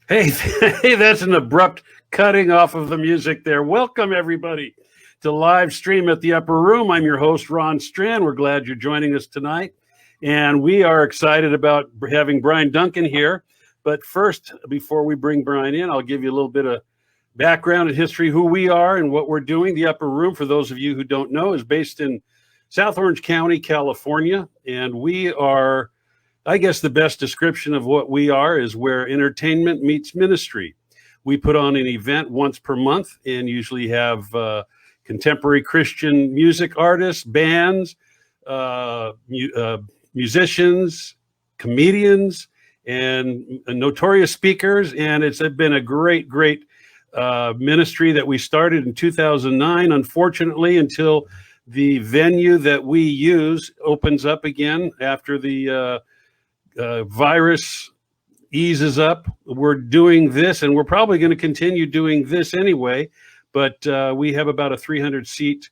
Hey, hey, that's an abrupt cutting off of the music there. Welcome, everybody, to live stream at the Upper Room. I'm your host, Ron Strand. We're glad you're joining us tonight. And we are excited about having Bryan Duncan here. But first, before we bring Bryan in, I'll give you a little bit of background and history, who we are and what we're doing. The Upper Room, for those of you who don't know, is based in South Orange County, California. And we are, I guess the best description of what we are is where entertainment meets ministry. We put on an event once per month and usually have contemporary Christian music artists, bands, musicians, comedians, and notorious speakers. And it's been a great ministry that we started in 2009, unfortunately, until the venue that we use opens up again after the virus eases up. We're doing this, and we're probably going to continue doing this anyway, but we have about a 300-seat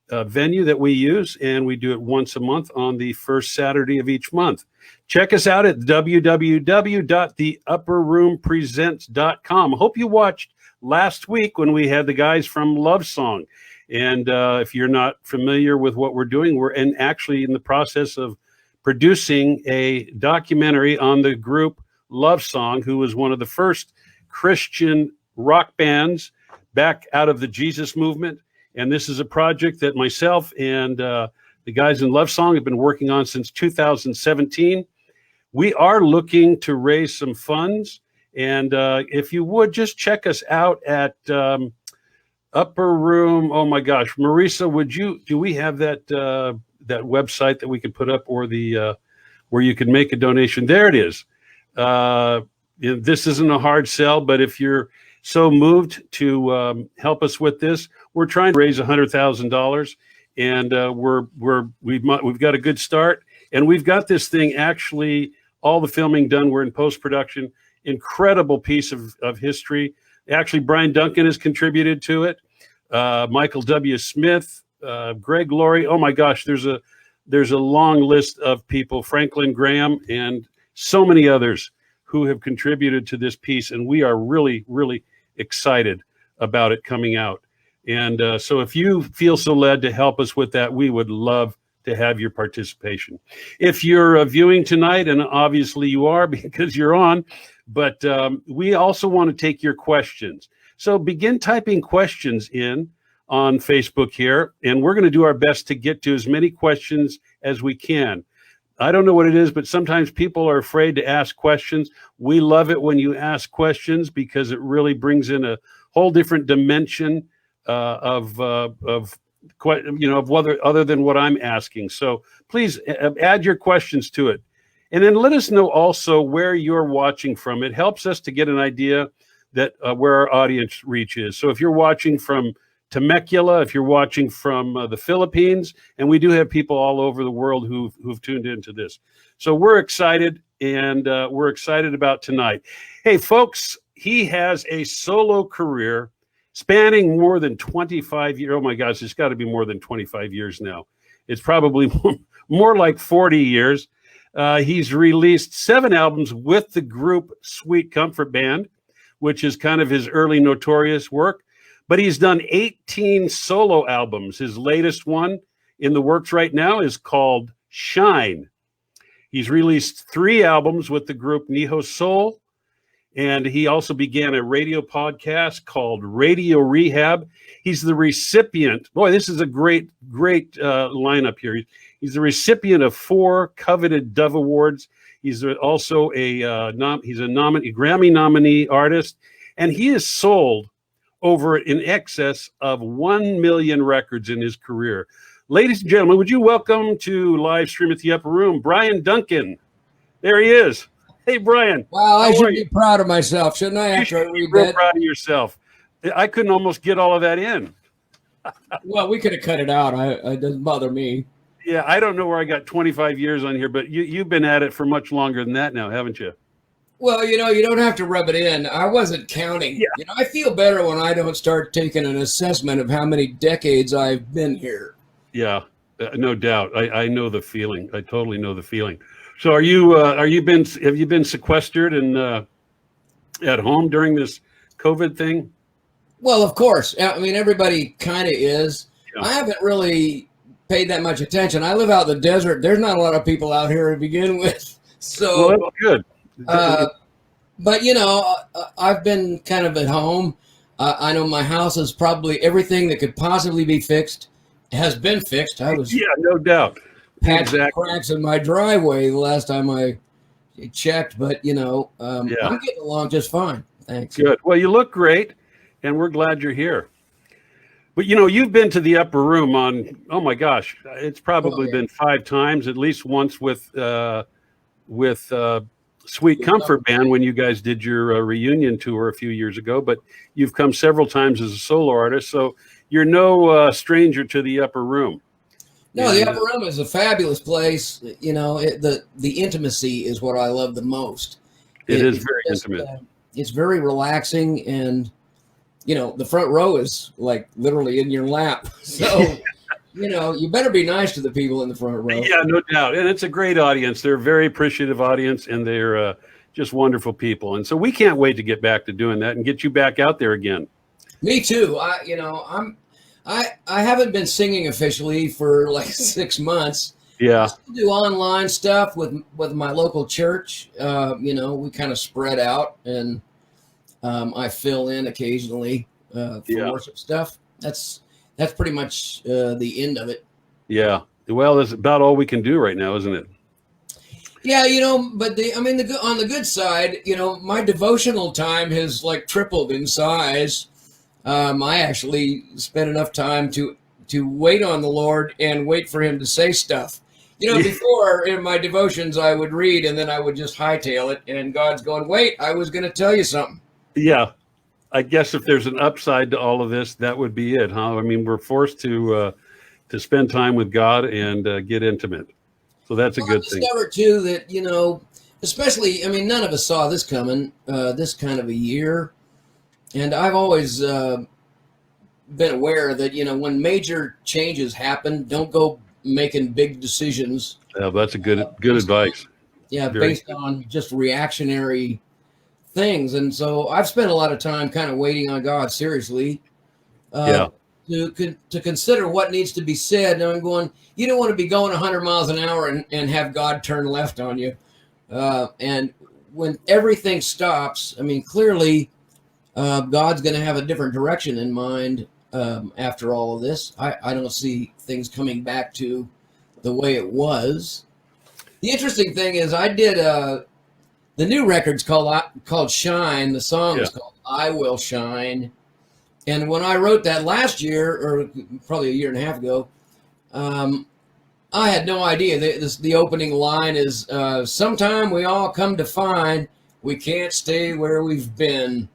venue that we use, and we do it once a month on the first Saturday of each month. Check us out at www.theupperroompresents.com. Hope you watched last week when we had the guys from Love Song. And if you're not familiar with what we're doing, we're actually in the process of producing a documentary on the group Love Song, who was one of the first Christian rock bands back out of the Jesus movement. And this is a project that myself and the guys in Love Song have been working on since 2017. We are looking to raise some funds. And if you would, just check us out at Upper Room. Oh my gosh, Marisa, do we have that that website that we could put up, or the where you can make a donation? There it is. This isn't a hard sell, but if you're so moved to help us with this, we're trying to raise $100,000, and we've got a good start, and we've got this thing actually all the filming done. We're in post-production. Incredible piece of history. Actually, Bryan Duncan has contributed to it. Michael W. Smith, Greg Laurie. Oh my gosh, there's a long list of people, Franklin Graham, and so many others who have contributed to this piece, and we are really excited about it coming out. And so if you feel so led to help us with that, we would love to have your participation. If you're viewing tonight, and obviously you are because you're on, but we also want to take your questions. So begin typing questions in on Facebook here, and we're going to do our best to get to as many questions as we can. I don't know what it is, but sometimes people are afraid to ask questions. We love it when you ask questions because it really brings in a whole different dimension of whether other than what I'm asking. So please add your questions to it, and then let us know also where you're watching from. It helps us to get an idea that where our audience reach is. So if you're watching from Temecula, if you're watching from the Philippines, and we do have people all over the world who've tuned into this. So we're excited, and we're excited about tonight. Hey, folks, he has a solo career spanning more than 25 years. Oh my gosh, it's got to be more than 25 years now. It's probably more like 40 years. He's released 7 albums with the group Sweet Comfort Band, which is kind of his early notorious work. But he's done 18 solo albums. His latest one in the works right now is called Shine. He's released 3 albums with the group Neho Soul, and he also began a radio podcast called Radio Rehab. He's the recipient. Boy, this is a great lineup here. He's the recipient of 4 coveted Dove Awards. He's also a Grammy nominee artist, and he has sold over in excess of 1 million records in his career. Ladies and gentlemen, would you welcome to live stream at the Upper Room, Bryan Duncan. There he is. Hey, Bryan. Wow, I should be proud of myself, shouldn't I? You should be real proud of yourself. I couldn't almost get all of that in. Well, we could have cut it out. It doesn't bother me. Yeah, I don't know where I got 25 years on here, but you've been at it for much longer than that now, haven't you? Well, you don't have to rub it in. I wasn't counting. Yeah. I feel better when I don't start taking an assessment of how many decades I've been here. Yeah, no doubt. I know the feeling. I totally know the feeling. So have you been sequestered and at home during this COVID thing? Well, of course. I mean, everybody kind of is. Yeah. I haven't really paid that much attention. I live out in the desert. There's not a lot of people out here to begin with. So, Well, that's good. but I've been kind of at home. I know my house is probably everything that could possibly be fixed has been fixed. I was Yeah, no doubt. patching cracks in my driveway the last time I checked, but I'm getting along just fine. Thanks. Good. Well, you look great, and we're glad you're here. But you've been to the Upper Room on, oh my gosh, it's probably been 5 times, at least once with Sweet Comfort Band when you guys did your reunion tour a few years ago. But you've come several times as a solo artist, so you're no stranger to the Upper Room. No, the Upper Room is a fabulous place. The intimacy is what I love the most. It is very intimate. It's very relaxing, and the front row is like literally in your lap. So, you better be nice to the people in the front row. Yeah, no doubt. And it's a great audience. They're a very appreciative audience, and they're just wonderful people. And so we can't wait to get back to doing that and get you back out there again. Me too. I haven't been singing officially for like 6 months. Yeah. I still do online stuff with my local church. We kind of spread out, and I fill in occasionally for worship stuff. That's pretty much the end of it. Yeah. Well, that's about all we can do right now, isn't it? Yeah, but on the good side, my devotional time has like tripled in size. I actually spent enough time to wait on the Lord and wait for him to say stuff. Before in my devotions, I would read and then I would just hightail it, and God's going, wait, I was going to tell you something. Yeah. I guess if there's an upside to all of this, that would be it, huh? I mean, we're forced to spend time with God and get intimate. So that's a good thing. I discovered too that, especially, none of us saw this coming, this kind of a year. And I've always been aware that, when major changes happen, don't go making big decisions. Yeah, that's a good advice. Yeah, based on just reactionary things. And so I've spent a lot of time kind of waiting on God seriously to consider what needs to be said. And I'm going, you don't want to be going 100 miles an hour and have God turn left on you. And when everything stops, clearly God's going to have a different direction in mind after all of this. I don't see things coming back to the way it was. The interesting thing is I did the new record's called Shine. The song is called I Will Shine. And when I wrote that last year, or probably a year and a half ago, I had no idea. The opening line is, sometime we all come to find we can't stay where we've been.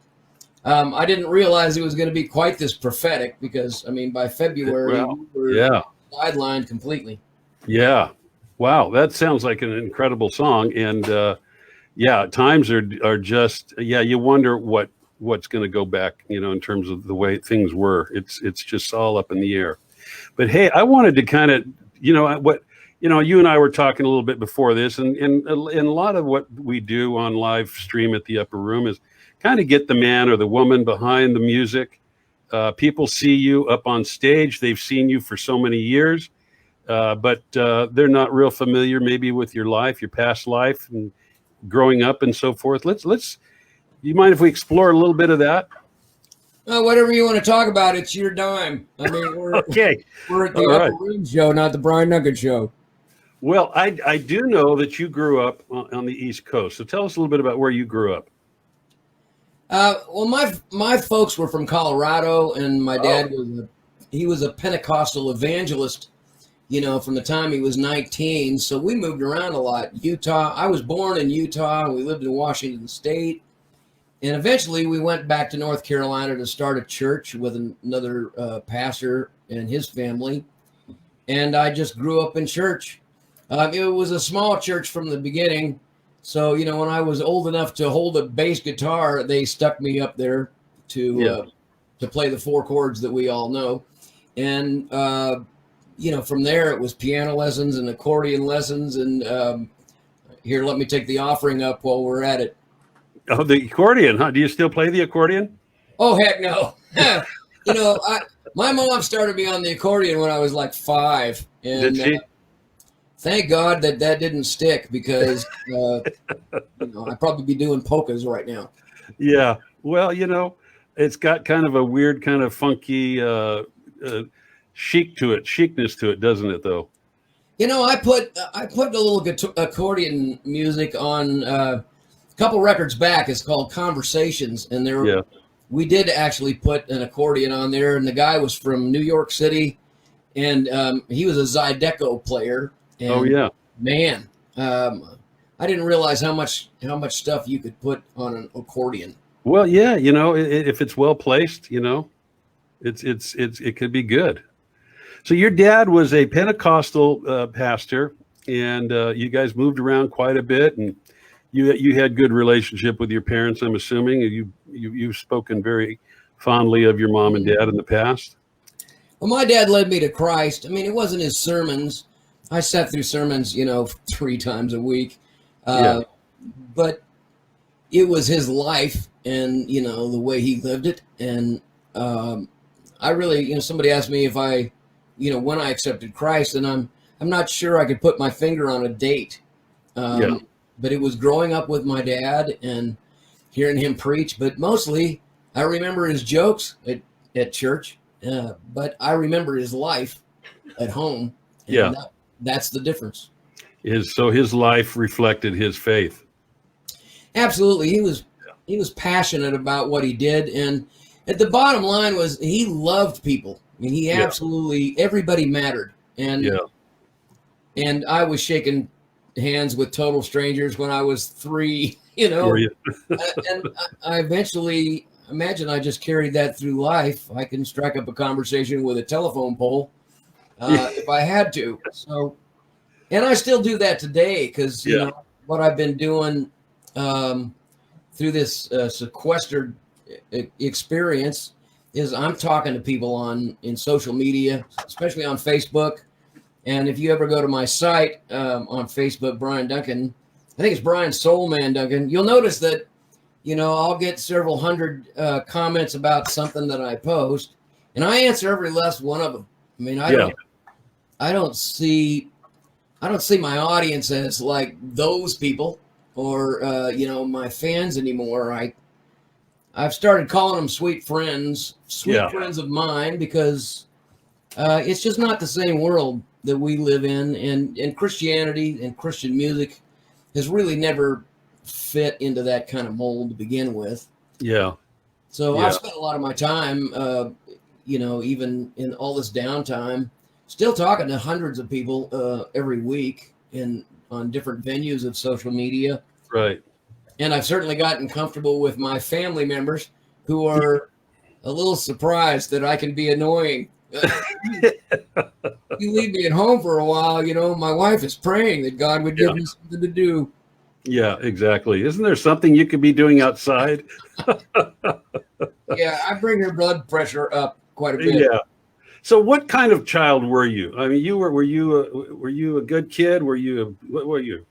I didn't realize it was going to be quite this prophetic because, by February, we were sidelined completely. Yeah. Wow. That sounds like an incredible song. And times are just, you wonder what's going to go back, in terms of the way things were. It's just all up in the air. But hey, I wanted to kind of, you and I were talking a little bit before this, and a lot of what we do on live stream at the Upper Room is kind of get the man or the woman behind the music. People see you up on stage. They've seen you for so many years, but they're not real familiar maybe with your life, your past life and growing up and so forth. Let's. You mind if we explore a little bit of that? Whatever you want to talk about, it's your dime. We're okay. We're at the Upper Room show, not the Bryan Duncan show. Well, I do know that you grew up on the East Coast. So tell us a little bit about where you grew up. Well, my folks were from Colorado, and my dad was a Pentecostal evangelist, from the time he was 19. So we moved around a lot. Utah. I was born in Utah. We lived in Washington State. And eventually we went back to North Carolina to start a church with another pastor and his family. And I just grew up in church. It was a small church from the beginning. So, when I was old enough to hold a bass guitar, they stuck me up there to play the 4 chords that we all know. And, from there it was piano lessons and accordion lessons. And here, let me take the offering up while we're at it. Oh, the accordion, huh? Do you still play the accordion? Oh, heck no. My mom started me on the accordion when I was like 5. Did And she? thank God that didn't stick because, I'd probably be doing polkas right now. Yeah. Well, it's got kind of a weird, kind of funky chicness to it, doesn't it? Though. I put a little accordion music on a couple records back. It's called Conversations, and Yeah. we did actually put an accordion on there. And the guy was from New York City, and he was a Zydeco player. And, Oh yeah. man, I didn't realize how much stuff you could put on an accordion. Well, yeah. If it's well placed, it could be good. So your dad was a Pentecostal pastor, and you guys moved around quite a bit, and you had good relationship with your parents. I'm assuming you've spoken very fondly of your mom and dad in the past. Well, my dad led me to Christ. I mean, it wasn't his sermons. I sat through sermons, 3 times a week, but it was his life and the way he lived it. And I really, somebody asked me if I when I accepted Christ, and I'm not sure I could put my finger on a date. But it was growing up with my dad and hearing him preach. But mostly, I remember his jokes at church, but I remember his life at home. And that's the difference. So his life reflected his faith. Absolutely, he was passionate about what he did, and at the bottom line was he loved people. I mean, he absolutely, everybody mattered. And I was shaking hands with total strangers when I was 3, and I eventually, imagine I just carried that through life. I can strike up a conversation with a telephone pole if I had to. So, and I still do that today because, what I've been doing through this sequestered experience is I'm talking to people in social media, especially on Facebook. And if you ever go to my site on Facebook, Bryan Duncan, I think it's Bryan Soulman Duncan, you'll notice that, I'll get several hundred comments about something that I post, and I answer every last one of them. I mean, I don't see my audience as like those people or, my fans anymore. I've started calling them sweet friends of mine, because it's just not the same world that we live in, and Christianity and Christian music has really never fit into that kind of mold to begin with. Yeah. So I've spent a lot of my time, even in all this downtime, still talking to hundreds of people every week on different venues of social media. Right. And I've certainly gotten comfortable with my family members who are a little surprised that I can be annoying. You leave me at home for a while, my wife is praying that God would give me something to do. Yeah, exactly. Isn't there something you could be doing outside? Yeah, I bring her blood pressure up quite a bit. Yeah. So what kind of child were you? I mean, were you a good kid? What were you?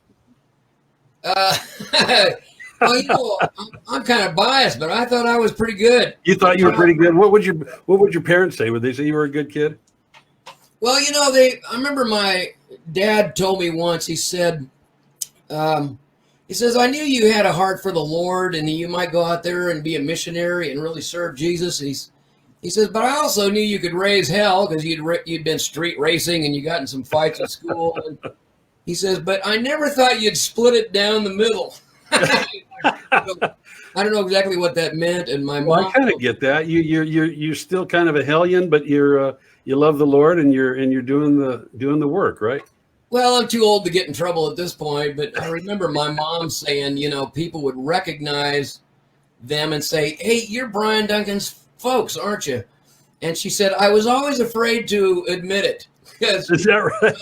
Well, I'm kind of biased, but I thought I was pretty good. You thought you were pretty good? What would your parents say? Would they say you were a good kid? Well, I remember my dad told me once, he says, I knew you had a heart for the Lord and you might go out there and be a missionary and really serve Jesus. He says, but I also knew you could raise hell because you'd been street racing and you got in some fights at school. And he says, but I never thought you'd split it down the middle. I don't know exactly what that meant, and my mom. I kind of get that. You're still kind of a hellion, but you love the Lord and you're doing the work, right? Well, I'm too old to get in trouble at this point, but I remember my mom saying, people would recognize them and say, "Hey, you're Bryan Duncan's folks, aren't you?" And she said, "I was always afraid to admit it." Because is that right?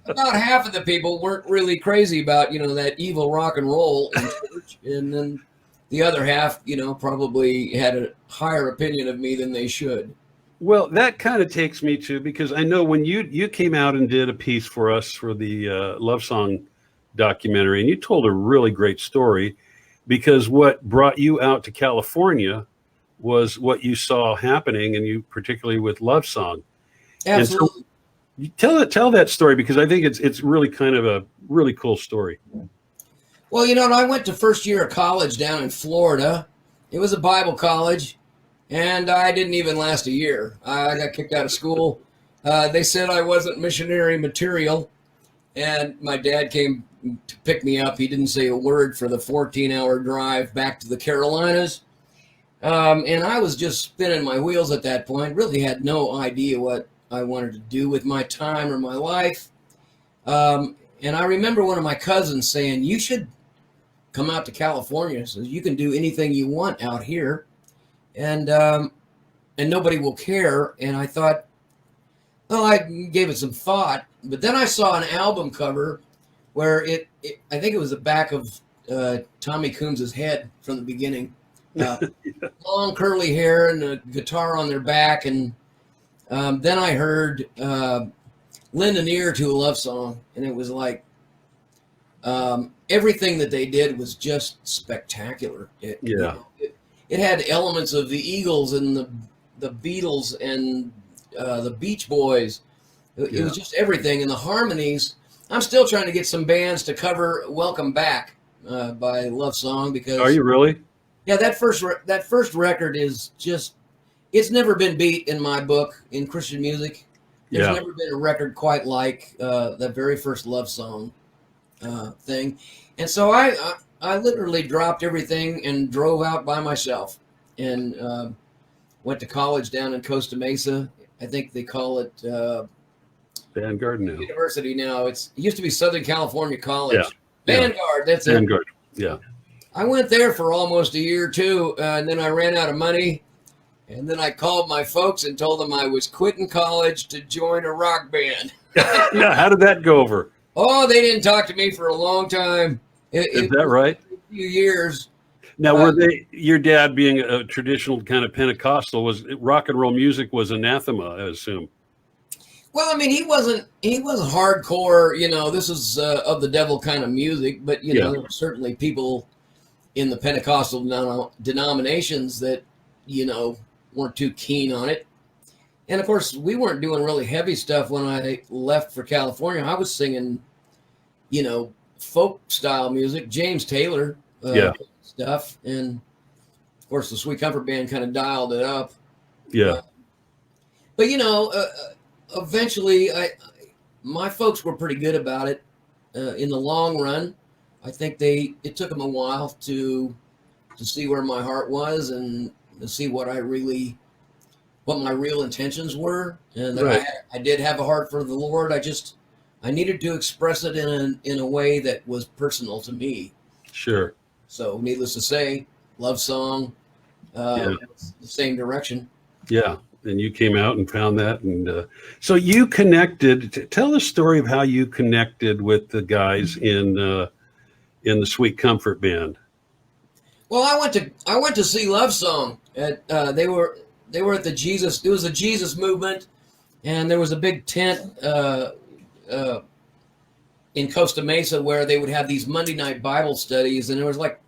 About half of the people weren't really crazy about, that evil rock and roll in church. And then the other half, probably had a higher opinion of me than they should. Well, that kind of takes me to, because I know when you came out and did a piece for us for the Love Song documentary, and you told a really great story. because what brought you out to California was what you saw happening, and you particularly with Love Song. Absolutely. And so you tell that story, because I think it's really kind of a really cool story. Well, I went to first year of college down in Florida. It was a Bible college, and I didn't even last a year. I got kicked out of school. They said I wasn't missionary material, and my dad came to pick me up. He didn't say a word for the 14-hour drive back to the Carolinas. And I was just spinning my wheels at that point, really had no idea what I wanted to do with my time or my life. And I remember one of my cousins saying, you should come out to California so you can do anything you want out here. And nobody will care. And I thought, well, I gave it some thought. But then I saw an album cover where I think it was the back of Tommy Coombs's head from the beginning. Long curly hair and a guitar on their back. And then I heard lend an ear to a love song. And it was like everything that they did was just spectacular. It had elements of the Eagles and the Beatles and the Beach Boys. It was just everything. And the harmonies. I'm still trying to get some bands to cover Welcome Back by Love Song, because... Are you really? Yeah, that first record is just... It's never been beat in my book in Christian music. There's never been a record quite like that very first Love Song thing. And so I literally dropped everything and drove out by myself and went to college down in Costa Mesa. I think they call it Vanguard now. University now. It used to be Southern California College. Yeah. Vanguard, that's Vanguard. it. Yeah. I went there for almost a year or two, and then I ran out of money. And then I called my folks and told them I was quitting college to join a rock band. Yeah, how did that go over? Oh, they didn't talk to me for a long time. Is that right? A few years. Now, were they, your dad being a traditional kind of Pentecostal, was rock and roll music was anathema, I assume? Well, I mean, he wasn't hardcore, this is of the devil kind of music, but, there were certainly people in the Pentecostal denominations that, weren't too keen on it. And of course, we weren't doing really heavy stuff when I left for California. I was singing, folk style music, James Taylor stuff. And of course, the Sweet Comfort Band kind of dialed it up. Yeah. But, eventually my folks were pretty good about it in the long run. I think it took them a while to see where my heart was and to see what my real intentions were. And that I did have a heart for the Lord. I needed to express it in a way that was personal to me. Sure. So needless to say, Love Song, the same direction. Yeah. And you came out and found that. And so you connected. Tell the story of how you connected with the guys in the Sweet Comfort Band. Well, I went to see Love Song. They were at the Jesus. It was a Jesus movement, and there was a big tent in Costa Mesa where they would have these Monday night Bible studies, and there was like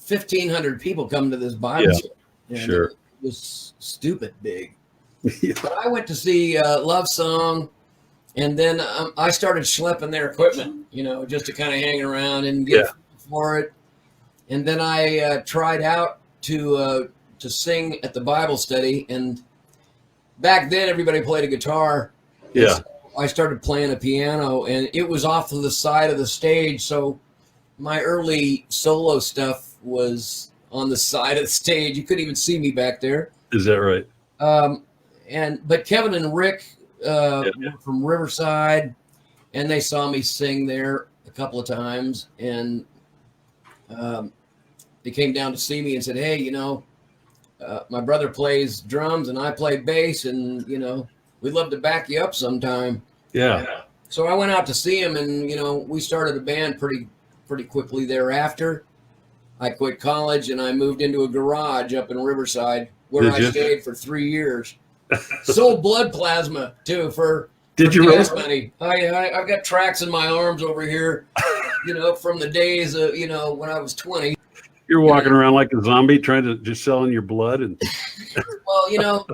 1,500 people come to this Bible study. Sure. It was stupid big. But I went to see Love Song, and then I started schlepping their equipment, just to kind of hang around and get for it. And then I tried out to sing at the Bible study, and back then everybody played a guitar. Yeah. So I started playing a piano, and it was off to the side of the stage, so my early solo stuff was on the side of the stage. You couldn't even see me back there. Is that right? But Kevin and Rick were from Riverside, and they saw me sing there a couple of times, and they came down to see me and said, "Hey, my brother plays drums and I play bass, and we'd love to back you up sometime." Yeah. So I went out to see him, and we started a band pretty quickly thereafter. I quit college and I moved into a garage up in Riverside where I stayed for 3 years. Sold blood plasma too for gas money. I've got tracks in my arms over here, from the days of when I was 20. You're walking around like a zombie, trying to just selling your blood. And Well,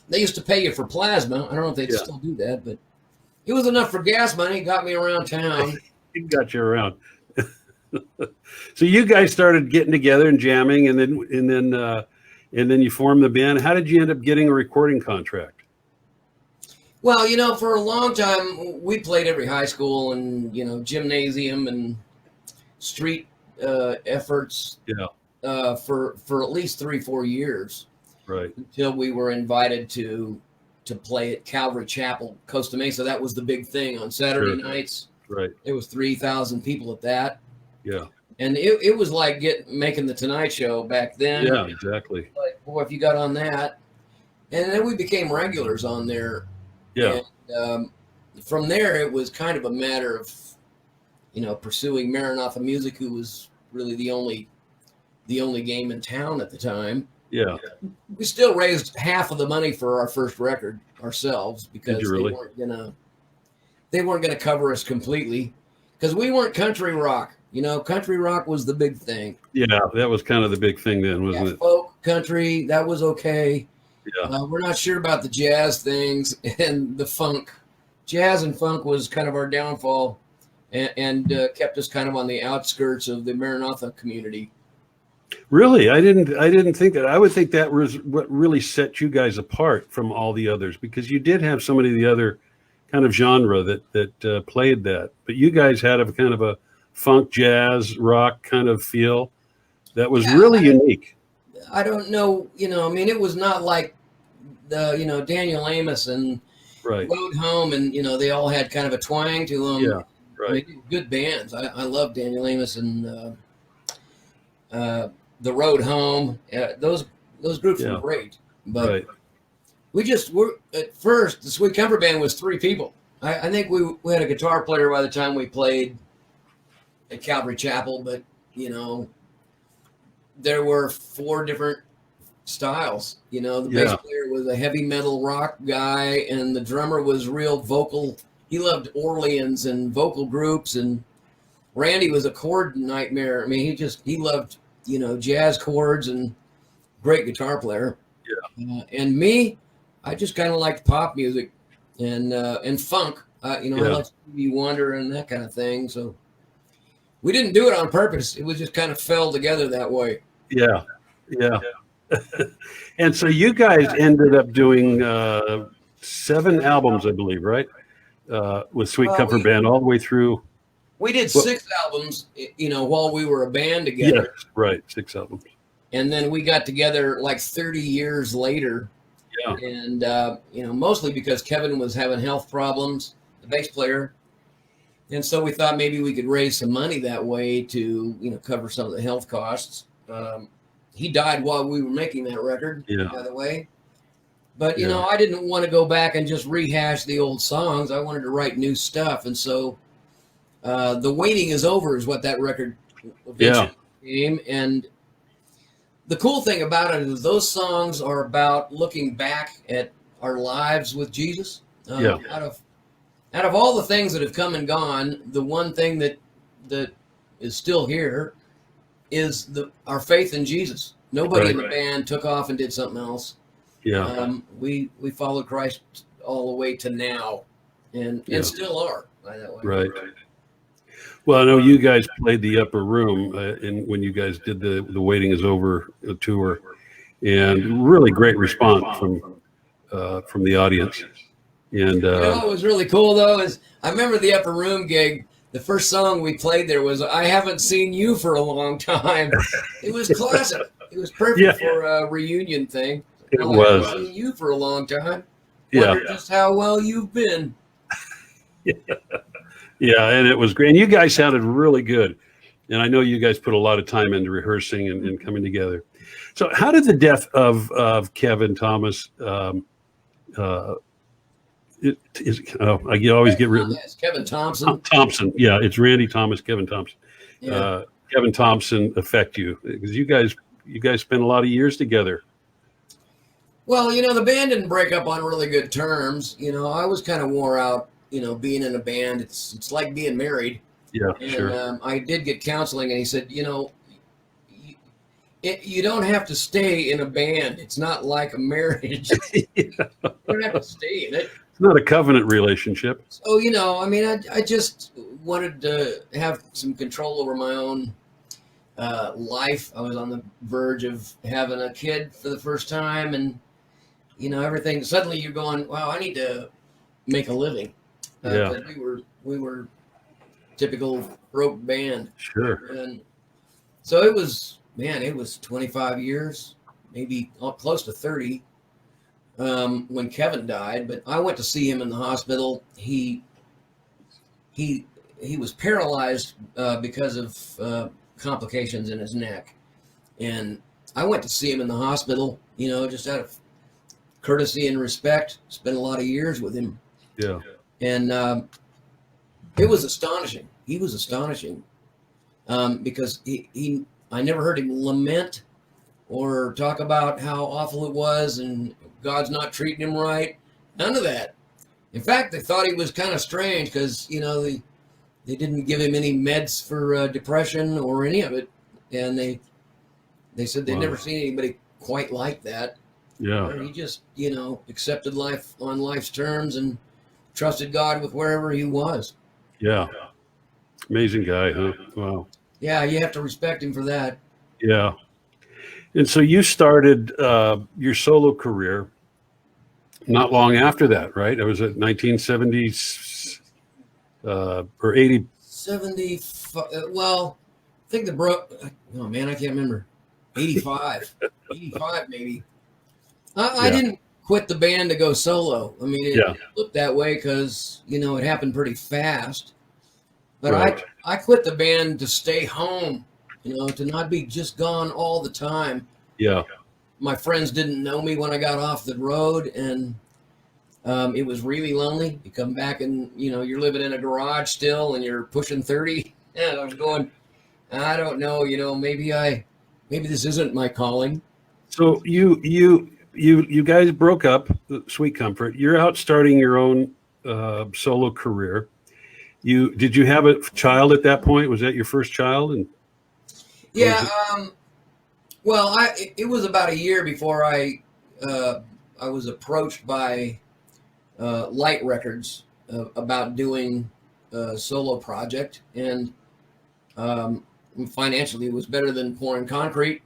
they used to pay you for plasma. I don't know if they still do that, but it was enough for gas money. Got me around town. it got you around. So you guys started getting together and jamming, and then you formed the band. How did you end up getting a recording contract? Well, for a long time, we played every high school and, gymnasium and street efforts for at least 3-4 years. Right. Until we were invited to play at Calvary Chapel, Costa Mesa. That was the big thing on Saturday nights. Right. There was 3,000 people at that. Yeah. And it was like making the Tonight Show back then. Yeah, exactly. Like, boy, if you got on that. And then we became regulars on there. Yeah. And from there, it was kind of a matter of, pursuing Maranatha Music, who was really the only game in town at the time. Yeah. We still raised half of the money for our first record ourselves because they weren't gonna cover us completely because we weren't country rock. Country rock was the big thing. Yeah, that was kind of the big thing then, wasn't it? Folk, country, that was okay. Yeah. We're not sure about the jazz things and the funk. Jazz and funk was kind of our downfall and kept us kind of on the outskirts of the Maranatha community. Really? I didn't think that. I would think that was what really set you guys apart from all the others, because you did have so many of the other kind of genre that played that. But you guys had a kind of a funk, jazz, rock kind of feel that was really unique. I don't know, it was not like the, Daniel Amos and Road Home and, they all had kind of a twang to them. Yeah, right. Good bands. I love Daniel Amos and the Road Home. Those groups were great. But we were at first, the Sweet Comfort Band was 3 people. I think we had a guitar player by the time we played at Calvary Chapel, but, there were 4 different styles. The bass player was a heavy metal rock guy, and the drummer was real vocal. He loved Orleans and vocal groups, and Randy was a chord nightmare. I mean, he loved, jazz chords and great guitar player. Yeah. And me, I just kind of liked pop music and funk. I liked Stevie Wonder and that kind of thing. So we didn't do it on purpose. It was just kind of fell together that way. Yeah. Yeah. And so you guys ended up doing 7 albums, I believe, right? With Sweet Comfort Band all the way through. We did 6 albums, while we were a band together. Yes, right, 6 albums. And then we got together like 30 years later. Yeah. And, mostly because Kevin was having health problems, the bass player. And so we thought maybe we could raise some money that way to, cover some of the health costs. He died while we were making that record, by the way. But, I didn't want to go back and just rehash the old songs. I wanted to write new stuff. And so The Waiting is Over is what that record eventually became. And the cool thing about it is those songs are about looking back at our lives with Jesus. Out of all the things that have come and gone, the one thing that is still here is our faith in Jesus. Nobody in the band took off and did something else. Yeah. We followed Christ all the way to now, and still are by that way. Right. Well, I know you guys played the Upper Room when you guys did the Waiting is Over tour, and really great response from the audience. And what was really cool though is I remember the Upper Room gig. The first song we played there was "I Haven't Seen You for a Long Time." It was classic. It was perfect for a reunion thing. It was. I haven't seen you for a long time. Wonder just how well you've been. Yeah, and it was great. And you guys sounded really good. And I know you guys put a lot of time into rehearsing and coming together. So how did the death of Kevin Thomas you always get rid of Kevin Thompson. Thompson, yeah, it's Randy Thomas, Kevin Thompson. Yeah. Kevin Thompson affect you because you guys spent a lot of years together. Well, the band didn't break up on really good terms. I was kind of wore out. Being in a band, it's like being married. Yeah, and, sure. I did get counseling, and he said, You don't have to stay in a band. It's not like a marriage. Yeah. You don't have to stay in it. It's not a covenant relationship. So, I mean, I just wanted to have some control over my own life. I was on the verge of having a kid for the first time, and everything. Suddenly, you're going, "Wow, I need to make a living." Yeah. We were typical broke band, Sure. and so it was 25 years, maybe close to 30, when Kevin died. But I went to see him in the hospital. He was paralyzed because of complications in his neck, and I went to see him in the hospital. Just out of courtesy and respect. Spent a lot of years with him. Yeah. And it was astonishing. He was astonishing because I never heard him lament or talk about how awful it was and God's not treating him right. None of that. In fact, they thought he was kind of strange because, they didn't give him any meds for depression or any of it. And they said they'd never seen anybody quite like that. Yeah. He just, accepted life on life's terms and trusted God with wherever he was. Yeah. Amazing guy, huh? Wow. Yeah, you have to respect him for that. Yeah. And so you started your solo career not long after that, right? It was at 1970s or 80. 75. Well, I think oh man, I can't remember. 85. 85 maybe. I didn't quit the band to go solo. I mean, it looked that way because, it happened pretty fast. But Right. I quit the band to stay home, to not be just gone all the time. Yeah. My friends didn't know me when I got off the road, and it was really lonely. You come back and, you're living in a garage still and you're pushing 30. And I was going, I don't know, maybe this isn't my calling. So you guys broke up, Sweet Comfort. You're out starting your own solo career. Did you have a child at that point? Was that your first child? And Yeah. Well, it was about a year before I was approached by Light Records about doing a solo project, and financially it was better than pouring concrete.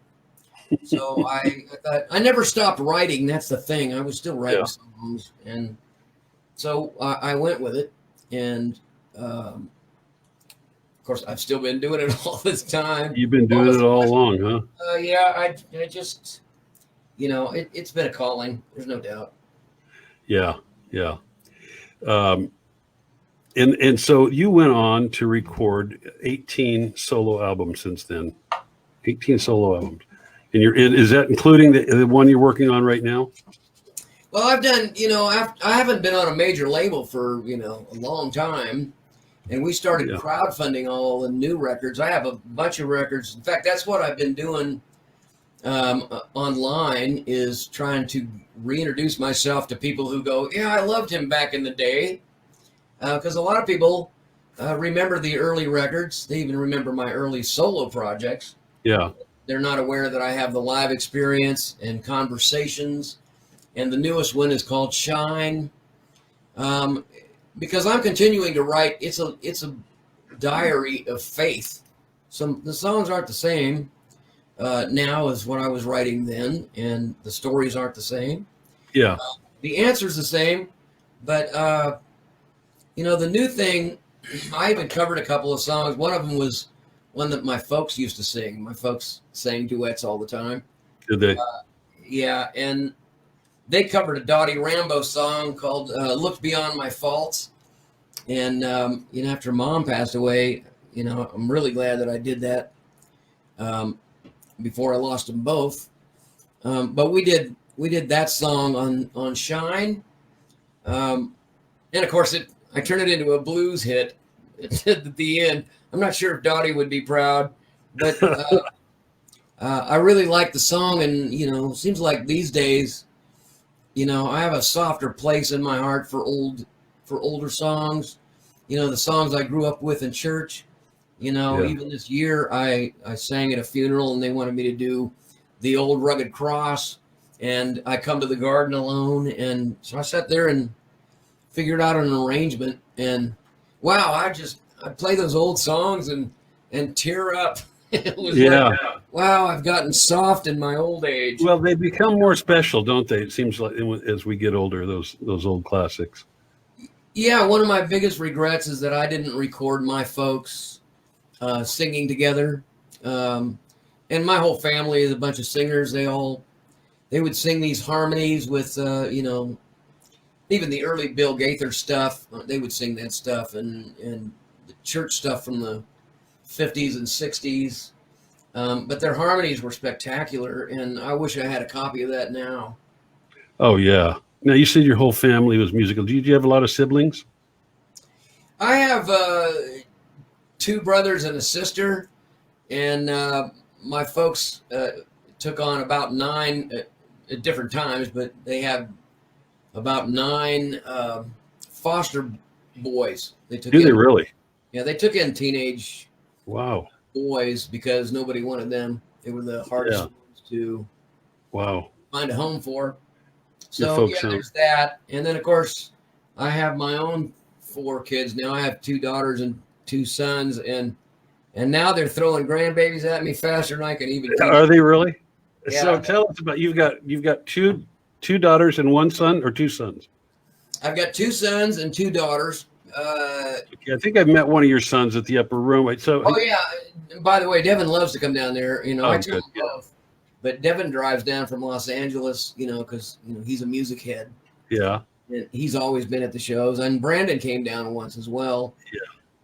So I thought, I never stopped writing. That's the thing. I was still writing songs, and so I went with it. And of course, I've still been doing it all this time. You've been doing it all along, huh? Yeah, I just, it's been a calling. There's no doubt. Yeah, yeah. And so you went on to record 18 solo albums since then. 18 solo albums. And is that including the one you're working on right now? Well, I've done, I haven't been on a major label for, a long time. And we started crowdfunding all the new records. I have a bunch of records. In fact, that's what I've been doing online, is trying to reintroduce myself to people who go, yeah, I loved him back in the day. Because a lot of people remember the early records. They even remember my early solo projects. Yeah. They're not aware that I have the live experience and conversations. And the newest one is called Shine. Because I'm continuing to write. It's a diary of faith. The songs aren't the same now as what I was writing then, and the stories aren't the same. Yeah. The answer's the same, but the new thing, I even covered a couple of songs. One of them was one that my folks used to sing. My folks sang duets all the time. Did they? Yeah, and they covered a Dottie Rambo song called Looked Beyond My Faults. And, after Mom passed away, I'm really glad that I did that before I lost them both. But we did that song on Shine. And, of course, I turned it into a blues hit at the end. I'm not sure if Dottie would be proud, but I really like the song. And, it seems like these days, I have a softer place in my heart for older songs, the songs I grew up with in church. Even this year I sang at a funeral and they wanted me to do the old rugged cross, and I come to the garden alone. And so I sat there and figured out an arrangement, and wow, I play those old songs and tear up. It was like, wow, I've gotten soft in my old age. Well, they become more special, don't they? It seems like as we get older, those old classics. Yeah, one of my biggest regrets is that I didn't record my folks singing together. And my whole family is a bunch of singers. They would sing these harmonies with, even the early Bill Gaither stuff. They would sing that stuff and the church stuff from the 50s and 60s. But their harmonies were spectacular, and I wish I had a copy of that now. Oh, yeah. Now, you said your whole family was musical. Did you have a lot of siblings? I have 2 brothers and a sister, and my folks took on about 9 at different times, but they had about 9 foster boys. Do they really? Yeah, they took in teenage boys because nobody wanted them. They were the hardest ones to find a home for. So there's that. And then of course I have my own 4 kids now. I have 2 daughters and 2 sons, and now they're throwing grandbabies at me faster than I can even keep. Are they really? Yeah. So tell us about, you've got two daughters and 1 son, or 2 sons? I've got 2 sons and 2 daughters. Okay, I think I've met one of your sons at the upper room. So, by the way, Devin loves to come down there. I tell him good. both. But Devin drives down from Los Angeles, because he's a music head. Yeah. And he's always been at the shows. And Brandon came down once as well.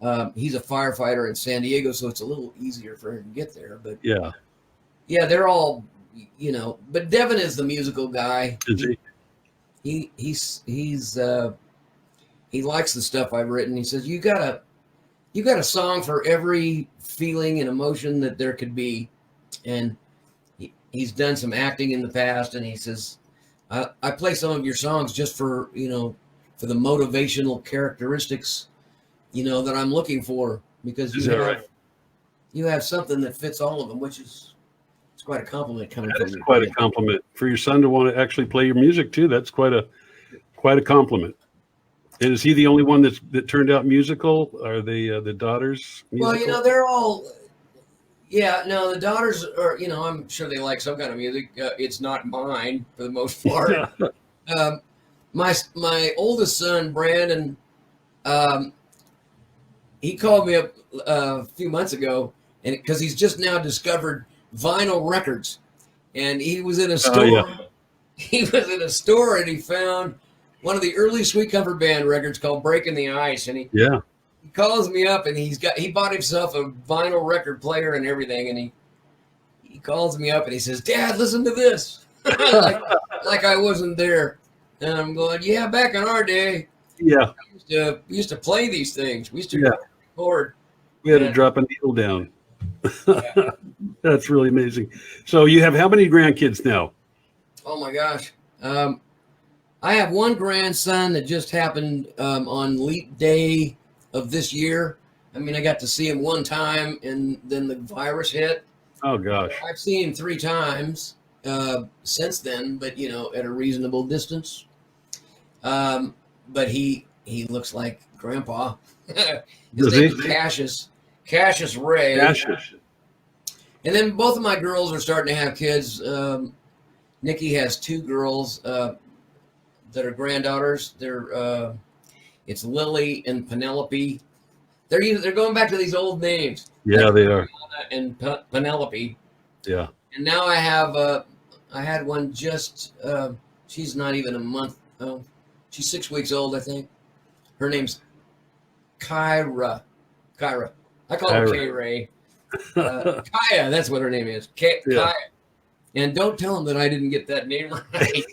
Yeah. He's a firefighter in San Diego, so it's a little easier for him to get there. But yeah, they're all, But Devin is the musical guy. Is he? He likes the stuff I've written. He says, you got a song for every feeling and emotion that there could be. And he's done some acting in the past, and he says, I play some of your songs just for the motivational characteristics, that I'm looking for, because you have something that fits all of them, which is, it's quite a compliment coming from you. Quite a compliment for your son to want to actually play your music too. That's quite a compliment. And is he the only one that turned out musical? Are they the daughters musical? Well, they're all. Yeah, no, the daughters are. I'm sure they like some kind of music. It's not mine for the most part. My oldest son, Brandon, he called me up a few months ago, and because he's just now discovered vinyl records, and he was in a store. He was in a store, and he found one of the early Sweet Comfort Band records called "Breaking the Ice," and he calls me up, and he bought himself a vinyl record player and everything, and he calls me up and he says, "Dad, listen to this," like I wasn't there, and I'm going, "Yeah, back in our day, we used to play these things. We used to record. We had to drop a needle down." That's really amazing. So you have how many grandkids now? Oh my gosh. I have 1 grandson that just happened on Leap Day of this year. I mean, I got to see him 1 time, and then the virus hit. Oh gosh. I've seen him 3 times since then, but at a reasonable distance. But he looks like Grandpa. His name is Cassius Ray. Cassius. And then both of my girls are starting to have kids. Nikki has 2 girls that are granddaughters. It's Lily and Penelope. They're going back to these old names. Yeah, they are. And Penelope. Yeah. And now I had one just. She's not even a month. She's 6 weeks old, I think. Her name's Kyra. I call her K-Ray. Kaya, that's what her name is. Kaya. And don't tell him that I didn't get that name right.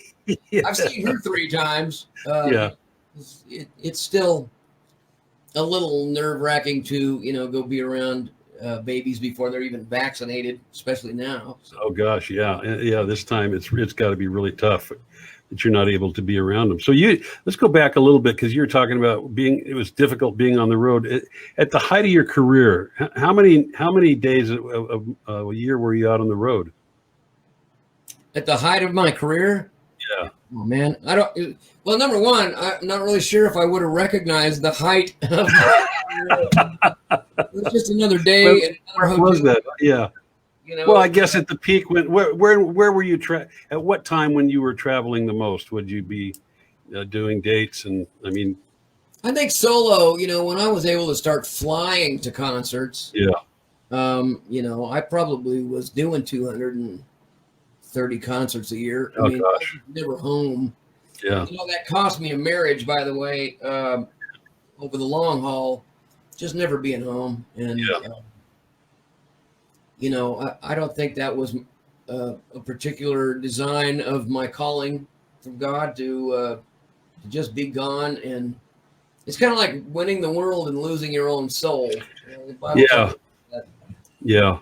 I've seen her 3 times. It's still a little nerve-wracking to, go be around babies before they're even vaccinated, especially now. So. Oh gosh, yeah. This time it's got to be really tough that you're not able to be around them. So let's go back a little bit, because you were talking about it was difficult being on the road at the height of your career. How many days a year were you out on the road? At the height of my career, Yeah. oh man, I don't. Well, number one, I'm not really sure if I would have recognized the height of my career. It was just another day Where, at another where was hotel. that? Yeah. You know, Well, I guess at the peak, where were you at what time when you were traveling the most? Would you be doing dates? And I mean, I think solo. You know, when I was able to start flying to concerts, yeah. you know, I probably was doing 230 concerts a year. I Oh mean, I gosh. was never home. Yeah. You know, that cost me a marriage, by the way, over the long haul, just never being home. And, Yeah. you know, I don't think that was a particular design of my calling from God to just be gone. And it's kind of like winning the world and losing your own soul. You know, the Bible Yeah. talks about that. Yeah.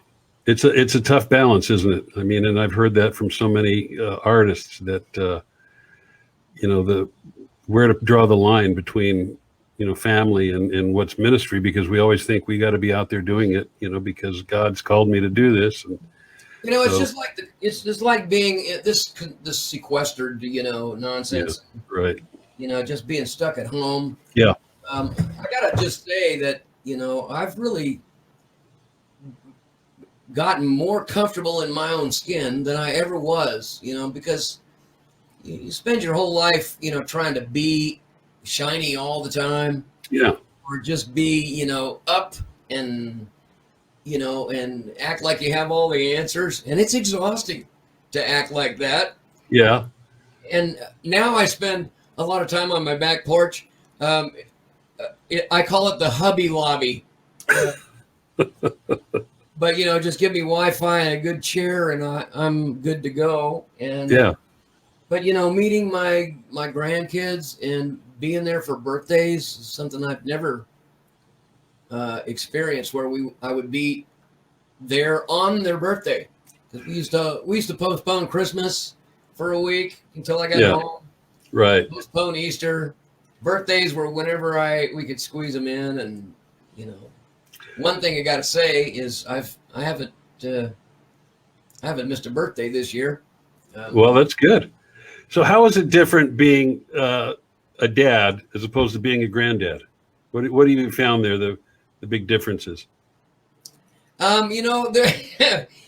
It's a tough balance, isn't it? I mean, and I've heard that from so many artists that you know, the where to draw the line between, you know, family and what's ministry, because we always think we got to be out there doing it, you know, because God's called me to do this. And You know, it's so, just like being this sequestered, you know, nonsense. yeah, right. You know, just being stuck at home. Yeah. I gotta just say that, you know, I've really gotten more comfortable in my own skin than I ever was. You know, because you spend your whole life, you know, trying to be shiny all the time, Yeah. or just be, you know, up and, you know, and act like you have all the answers, and it's exhausting to act like that. Yeah. And now I spend a lot of time on my back porch. I call it the hubby lobby. But, you know, just give me Wi-Fi and a good chair, and I'm good to go. And Yeah. But, you know, meeting my grandkids and being there for birthdays is something I've never experienced, where I would be there on their birthday. 'Cause we used to postpone Christmas for a week until I got Yeah. home. Right. Postpone Easter. Birthdays were whenever we could squeeze them in. And, you know, one thing I got to say is I haven't missed a birthday this year. Well, that's good. So how is it different being a dad as opposed to being a granddad? What have you found there, the big differences? You know,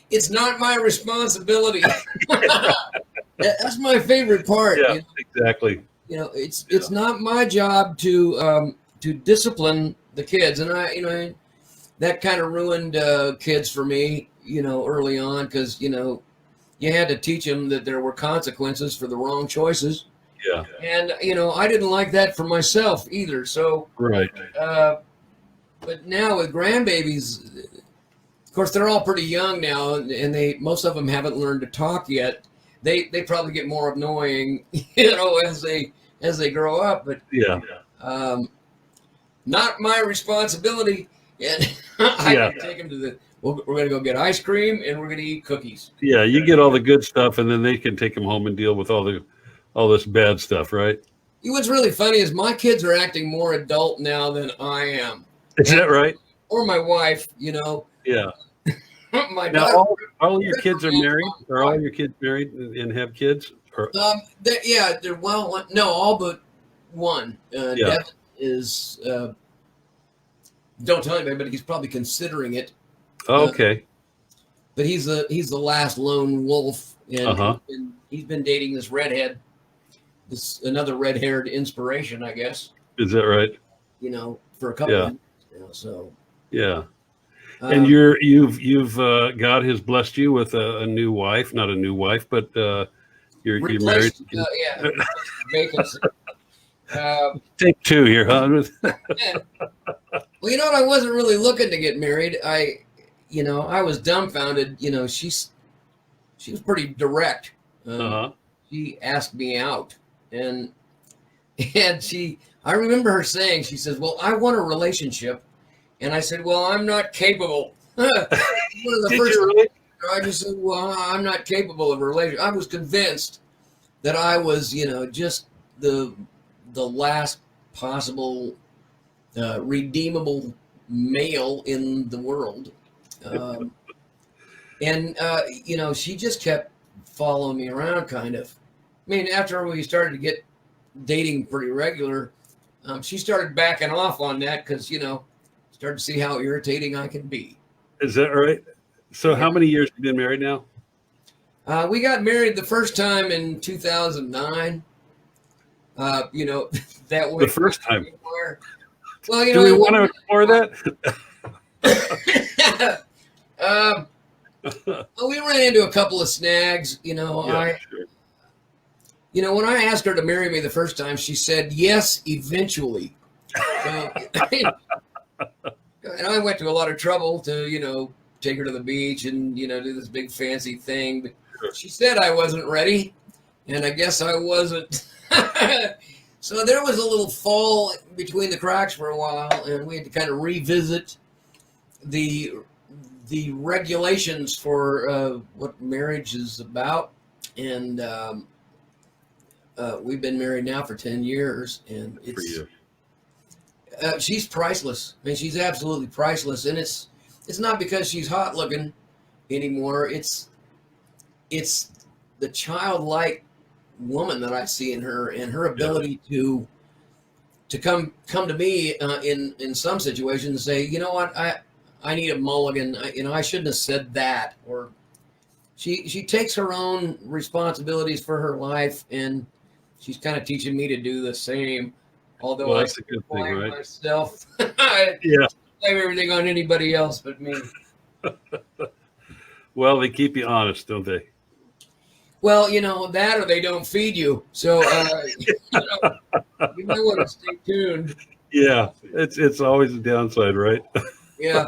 it's not my responsibility. That's my favorite part. Yeah, You know? exactly. You know, it's not my job to discipline the kids, and that kind of ruined kids for me. You know, early on, because you know you had to teach them that there were consequences for the wrong choices, Yeah. and you know I didn't like that for myself either. So, Right. but now with grandbabies, of course they're all pretty young now, and most of them haven't learned to talk yet. They probably get more annoying, you know, as they grow up. But Yeah. not my responsibility. And I Yeah. can take them to we're going to go get ice cream and we're going to eat cookies. Yeah. You get all the good stuff, and then they can take them home and deal with all this bad stuff, right? What's really funny is my kids are acting more adult now than I am. Is that right? Or my wife, you know. Yeah. My Now, daughter. all your kids are married? Are all your kids married and have kids? Or, They're no, all but one. Yeah. Devin is. Don't tell anybody, but he's probably considering it. okay. But he's the last lone wolf, and he's been dating this redhead, another red-haired inspiration, I guess. Is that right? You know, for a couple of years now. So yeah. And you've God has blessed you with a new wife, not a new wife, but you're married. Vacancy. Take two here, huh? Well, you know what? I wasn't really looking to get married. I was dumbfounded. You know, she was pretty direct. She asked me out, and I remember her saying, she says, "Well, I want a relationship," and I said, "Well, I'm not capable." One of the Did first you really? I just said, "Well, I'm not capable of a relationship." I was convinced that I was, you know, just the last possible redeemable male in the world. And you know, she just kept following me around, kind of. I mean, after we started to get dating pretty regular, she started backing off on that because, started to see how irritating I can be. Is that right? So Yeah. how many years have you been married now? We got married the first time in 2009. That way. The first time. Well, Do we want to explore that? We ran into a couple of snags. Yeah, sure. When I asked her to marry me the first time, she said yes, eventually. So, and I went to a lot of trouble to, take her to the beach and, do this big fancy thing. But she said I wasn't ready, and I guess I wasn't. So there was a little fall between the cracks for a while, and we had to kind of revisit the regulations for what marriage is about. And we've been married now for 10 years, and she's priceless. I mean, she's absolutely priceless, and it's not because she's hot looking anymore. It's the childlike woman that I see in her, and her ability to come to me in some situations and say, you know what, I need a mulligan. I shouldn't have said that. Or she takes her own responsibilities for her life, and she's kind of teaching me to do the same. Although that's a good thing, right? Myself. Yeah. Blame everything on anybody else but me. Well, they keep you honest, don't they? Well, that or they don't feed you. So you might want to stay tuned. Yeah, it's always a downside, right? Yeah.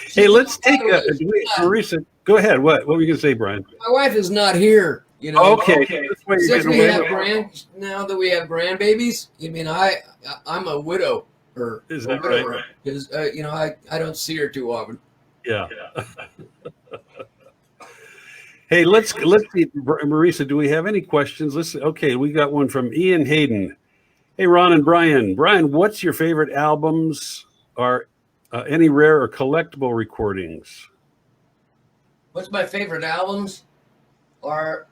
Hey, let's take Marisa. Go ahead. What were you going to say, Bryan? My wife is not here. Okay. Since we have now that we have grandbabies, I'm a widow. Is that right? Because I don't see her too often. Yeah. Hey, let's see, Marisa. Do we have any questions? Okay, we got one from Ian Hayden. Hey, Ron and Bryan. Bryan, what's your favorite albums? Or any rare or collectible recordings? What's my favorite albums? Are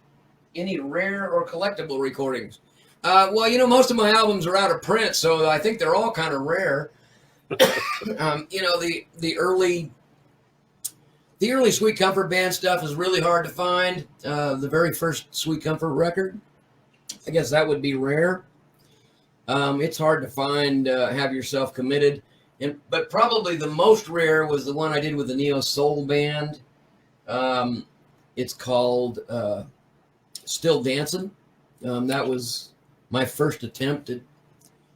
any rare or collectible recordings? Well, most of my albums are out of print, so I think they're all kind of rare. The early Sweet Comfort Band stuff is really hard to find. The very first Sweet Comfort record, I guess that would be rare. It's hard to find Have Yourself Committed. But probably the most rare was the one I did with the Neo Soul Band. It's called Still Dancin'. That was my first attempt at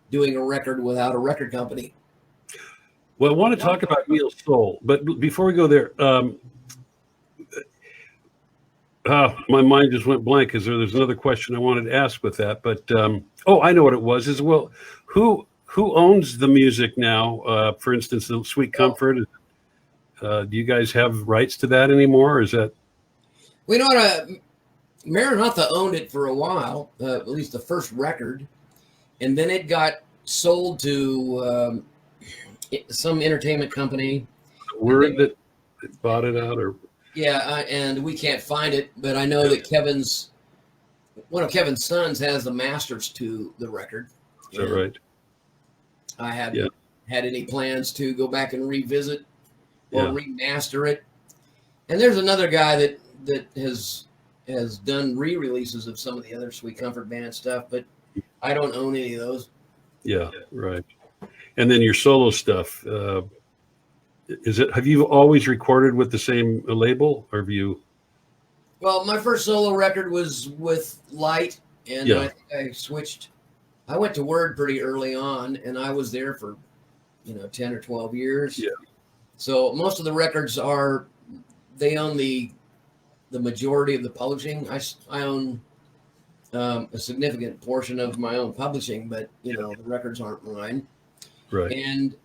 doing a record without a record company. Well, I want to talk about Neo Soul, but before we go there, my mind just went blank because there's another question I wanted to ask with that. But I know what it was. Who owns the music now? For instance, the Sweet Comfort. Do you guys have rights to that anymore, or is that? We know Maranatha owned it for a while, at least the first record, and then it got sold to some entertainment company. Word that bought it out, or and we can't find it, but I know that one of Kevin's sons has the masters to the record. Is that right? I hadn't had any plans to go back and revisit or remaster it. And there's another guy that has done re-releases of some of the other Sweet Comfort Band stuff, but I don't own any of those. Yeah, right. And then your solo stuff, have you always recorded with the same label, or have you? Well, my first solo record was with Light, and I think I switched. I went to Word pretty early on, and I was there for 10 or 12 years. Yeah. So most of the records they own the majority of the publishing. I own a significant portion of my own publishing, but the records aren't mine. Right. And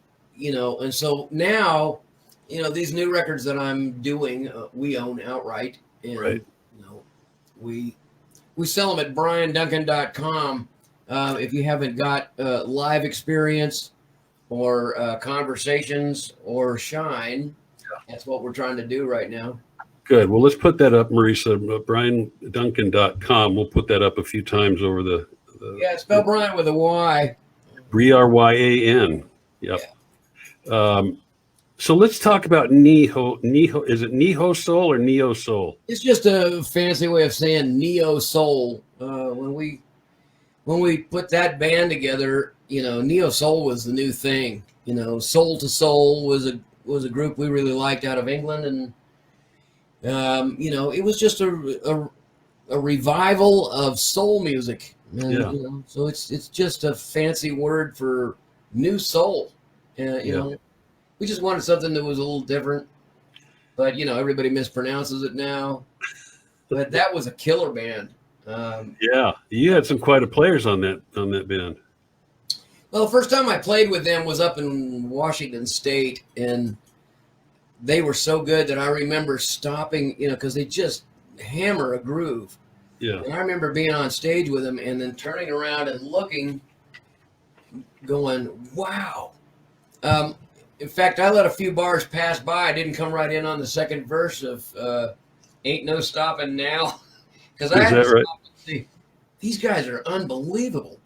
and so now these new records that I'm doing, we own outright, and right. We sell them at BryanDuncan.com. If you haven't got live experience or conversations or shine, that's what we're trying to do right now. Good. Well, let's put that up, Marisa. BryanDuncan.com. We'll put that up a few times over the Yeah, spell Bryan with a Y. Bryan. Yep. Yeah. So let's talk about Neho. Is it Neho Soul or Neo Soul? It's just a fancy way of saying neo soul. When we put that band together, neo soul was the new thing. Soul to Soul was a group we really liked out of England, and it was just a revival of soul music. And, Yeah. So it's just a fancy word for new soul. We just wanted something that was a little different, but everybody mispronounces it now. But that was a killer band. Yeah, you had some quite a players on that band. Well, the first time I played with them was up in Washington State, and they were so good that I remember stopping, because they just hammer a groove. Yeah. And I remember being on stage with them and then turning around and looking, going, wow. In fact, I let a few bars pass by. I didn't come right in on the second verse of Ain't No Stopping Now. Because I had to stop and see, these guys are unbelievable.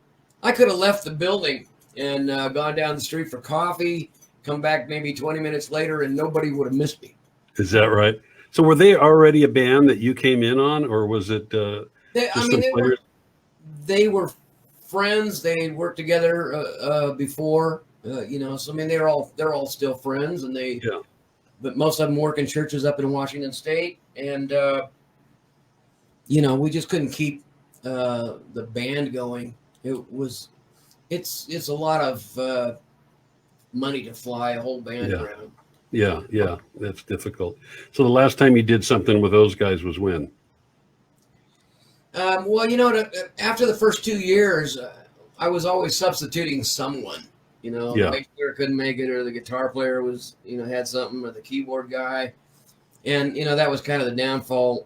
I could have left the building and gone down the street for coffee, come back maybe 20 minutes later, and nobody would have missed me. Is that right? So were they already a band that you came in on, or was it they were friends. They had worked together before. So I mean, they're all still friends, and but most of them work in churches up in Washington State, and we just couldn't keep the band going. It's a lot of money to fly a whole band around. Yeah, that's difficult. So the last time you did something with those guys was when? Well, after the first 2 years, I was always substituting someone. The bass player couldn't make it, or the guitar player was, had something, or the keyboard guy. And, that was kind of the downfall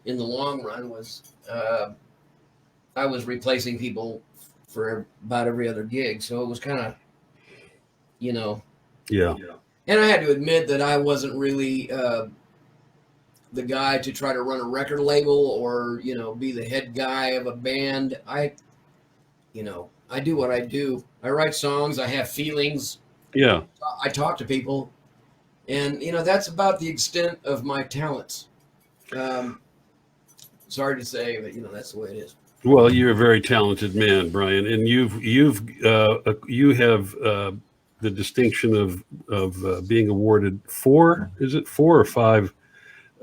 in the long run was I was replacing people for about every other gig. So it was kind of, Yeah. And I had to admit that I wasn't really the guy to try to run a record label or, be the head guy of a band. I do what I do. I write songs. I have feelings. Yeah. I talk to people. And, that's about the extent of my talents. Sorry to say, but, that's the way it is. Well, you're a very talented man, Bryan, and you have the distinction of being awarded 4 or 5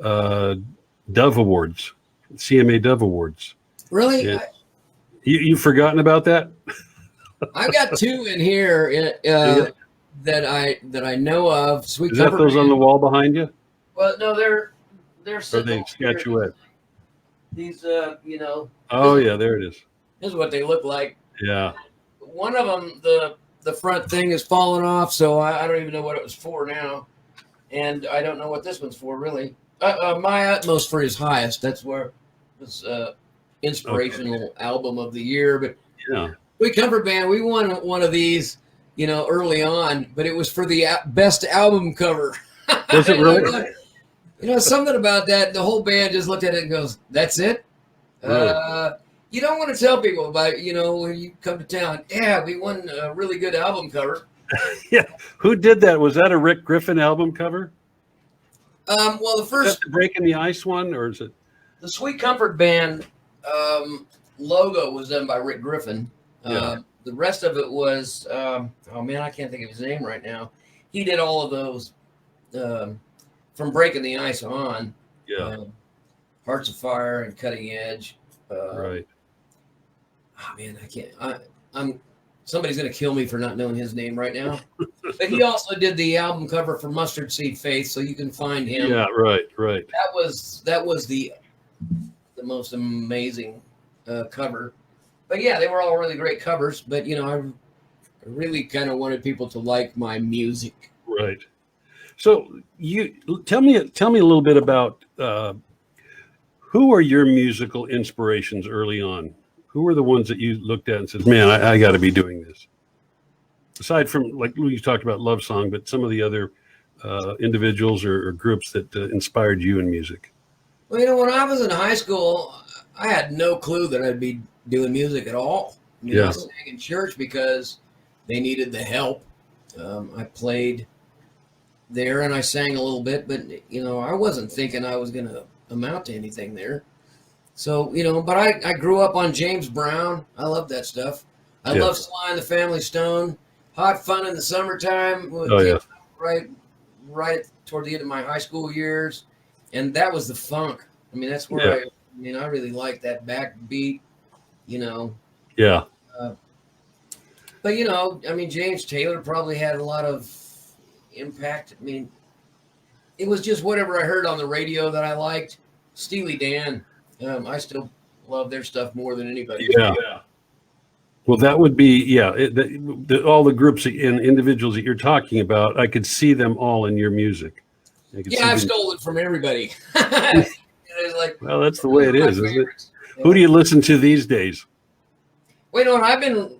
Dove Awards, CMA Dove Awards. Really? Yeah. You've forgotten about that? I've got 2 in here that I know of. Is that those on the wall behind you? Well, no, they're Or are they statuette? These, Oh yeah, there it is. This is what they look like. Yeah. One of them, the front thing is falling off, so I don't even know what it was for now, and I don't know what this one's for really. My Utmost for His Highest. That's where this inspirational album of the year. But we Comfort Band, we won one of these, early on, but it was for the best album cover. Was it really? Something about that. The whole band just looked at it and goes, "That's it." Really? You don't want to tell people about it, when you come to town. Yeah, we won a really good album cover. Yeah. Who did that? Was that a Rick Griffin album cover? Well, the first the Breaking the Ice one, or is it the Sweet Comfort Band logo was done by Rick Griffin. The rest of it was I can't think of his name right now. He did all of those from Breaking the Ice on. Hearts of Fire and Cutting Edge. Right. Oh man, I can't. Somebody's gonna kill me for not knowing his name right now. But he also did the album cover for Mustard Seed Faith, so you can find him. Yeah, right. That was the most amazing cover. But yeah, they were all really great covers. But I really kind of wanted people to like my music. Right. So you tell me a little bit about who are your musical inspirations early on? Who were the ones that you looked at and said, "Man, I got to be doing this"? Aside from, like you talked about Love Song, but some of the other individuals or groups that inspired you in music. Well, when I was in high school, I had no clue that I'd be doing music at all. I sang in church because they needed the help. I played there and I sang a little bit, but I wasn't thinking I was going to amount to anything there. So, but I grew up on James Brown. I love that stuff. I love Sly and the Family Stone. Hot Fun in the Summertime. Right toward the end of my high school years. And that was the funk. That's where I really like that backbeat, Yeah. But, James Taylor probably had a lot of impact. It was just whatever I heard on the radio that I liked. Steely Dan. I still love their stuff more than anybody. Yeah. Well, that would be, all the groups and individuals that you're talking about, I could see them all in your music. I've stolen from everybody. Well, that's the way it is, isn't it? Who do you listen to these days? Wait, I've been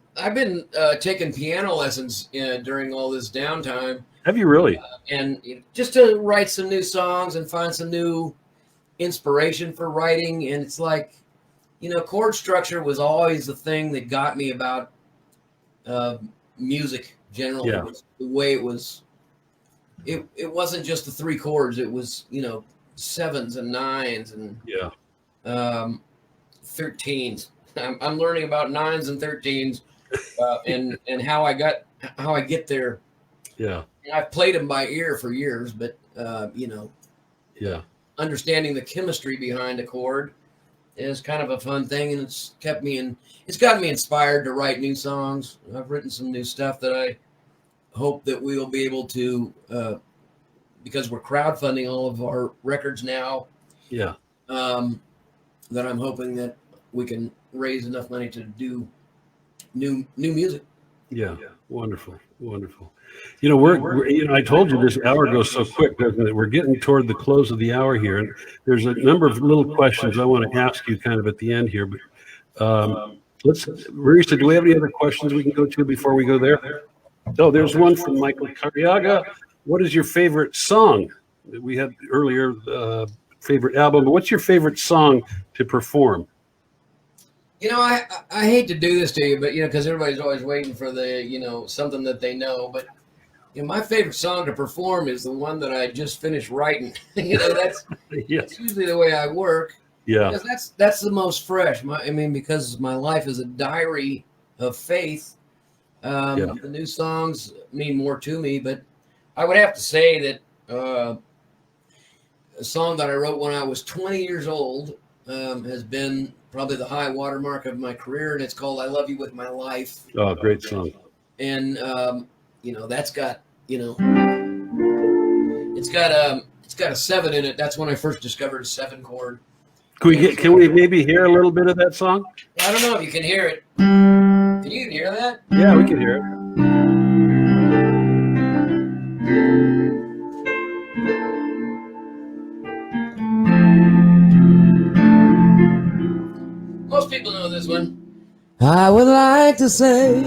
taking piano lessons during all this downtime. Have you really? And just to write some new songs and find some new inspiration for writing. And it's like, chord structure was always the thing that got me about music generally. Yeah. The way it was. It wasn't just the three chords. It was, sevens and nines and 13s. I'm learning about 9s and 13s and how I get there. Yeah. And I've played them by ear for years, but understanding the chemistry behind a chord is kind of a fun thing, and it's gotten me inspired to write new songs. I've written some new stuff that I hope that we will be able to, because we're crowdfunding all of our records now. Yeah. That I'm hoping that we can raise enough money to do new music. Yeah. Wonderful. I told you this hour goes so quick, doesn't it? We're getting toward the close of the hour here, and there's a number of little questions I want to ask you kind of at the end here. But Marisa, do we have any other questions we can go to before we go there? Oh, there's one from Michael Carriaga. What is your favorite song? We had earlier favorite album, but what's your favorite song to perform? I hate to do this to you, but because everybody's always waiting for the something that they know. But my favorite song to perform is the one that I just finished writing. That's usually the way I work. Yeah, because that's the most fresh. Because my life is a diary of faith. The new songs mean more to me, but I would have to say that a song that I wrote when I was 20 years old has been probably the high watermark of my career, and it's called "I Love You With My Life." Oh, great song! And that's got it's got a 7 in it. That's when I first discovered a 7 chord. Can we maybe hear a little bit of that song? I don't know if you can hear it. Can you hear that? Yeah, we can hear it. Most people know this one. I would like to say,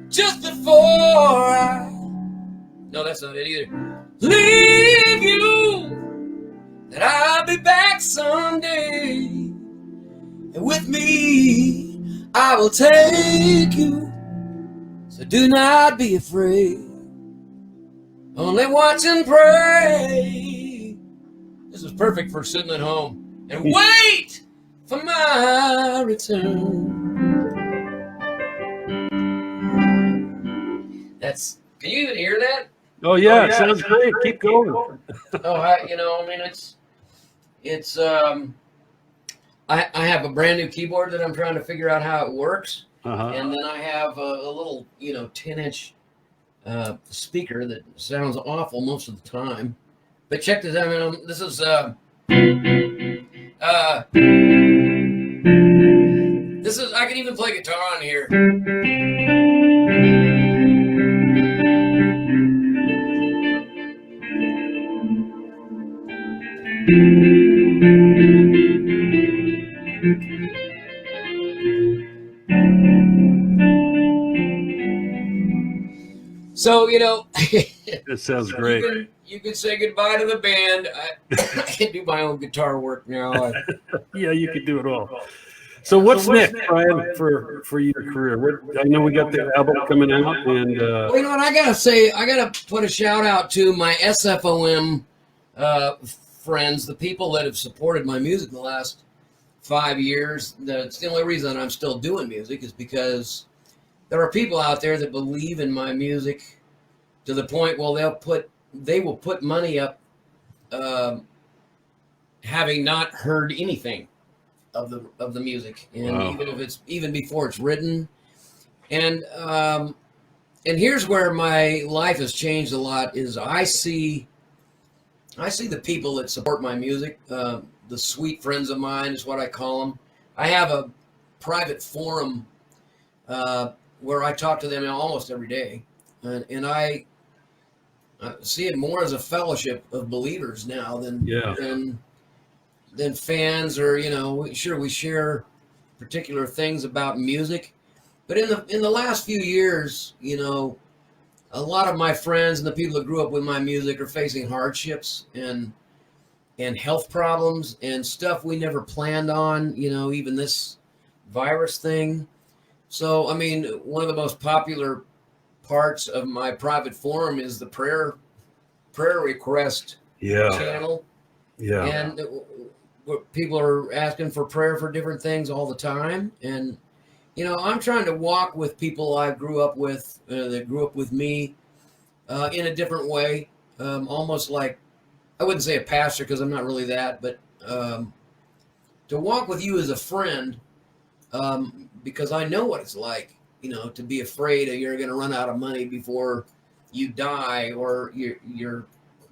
just before no, that's not it either. Leave you, that I'll be back someday, and with me I will take you, so do not be afraid. Only watch and pray. This is perfect for sitting at home and wait for my return. Can you even hear that? Oh yeah, it sounds great. Keep going. I have a brand new keyboard that I'm trying to figure out how it works. Uh-huh. And then I have a little, 10-inch speaker that sounds awful most of the time. But check this out. This is I can even play guitar on here. So, That sounds great. you can say goodbye to the band. I can do my own guitar work now. Yeah, you could do it all. So what's next, Bryan, for your career? I know we got the album coming out, and Well, you know what? I gotta put a shout out to my SFOM friends, the people that have supported my music the last 5 years. That's the only reason I'm still doing music is because there are people out there that believe in my music to the point, well, they will put money up, having not heard anything of the music, and wow. even if it's even before it's written, and here's where my life has changed a lot. Is I see the people that support my music, the sweet friends of mine is what I call them. I have a private forum where I talk to them almost every day, and I see it more as a fellowship of believers now than fans, or sure, we share particular things about music, but in the last few years, a lot of my friends and the people that grew up with my music are facing hardships and health problems and stuff we never planned on, even this virus thing. So, I mean, one of the most popular parts of my private forum is the prayer request channel. Yeah. And people are asking for prayer for different things all the time. And, I'm trying to walk with people I grew up with, that grew up with me, in a different way. Almost like, I wouldn't say a pastor because I'm not really that, but to walk with you as a friend, because I know what it's like, to be afraid that you're going to run out of money before you die, or you're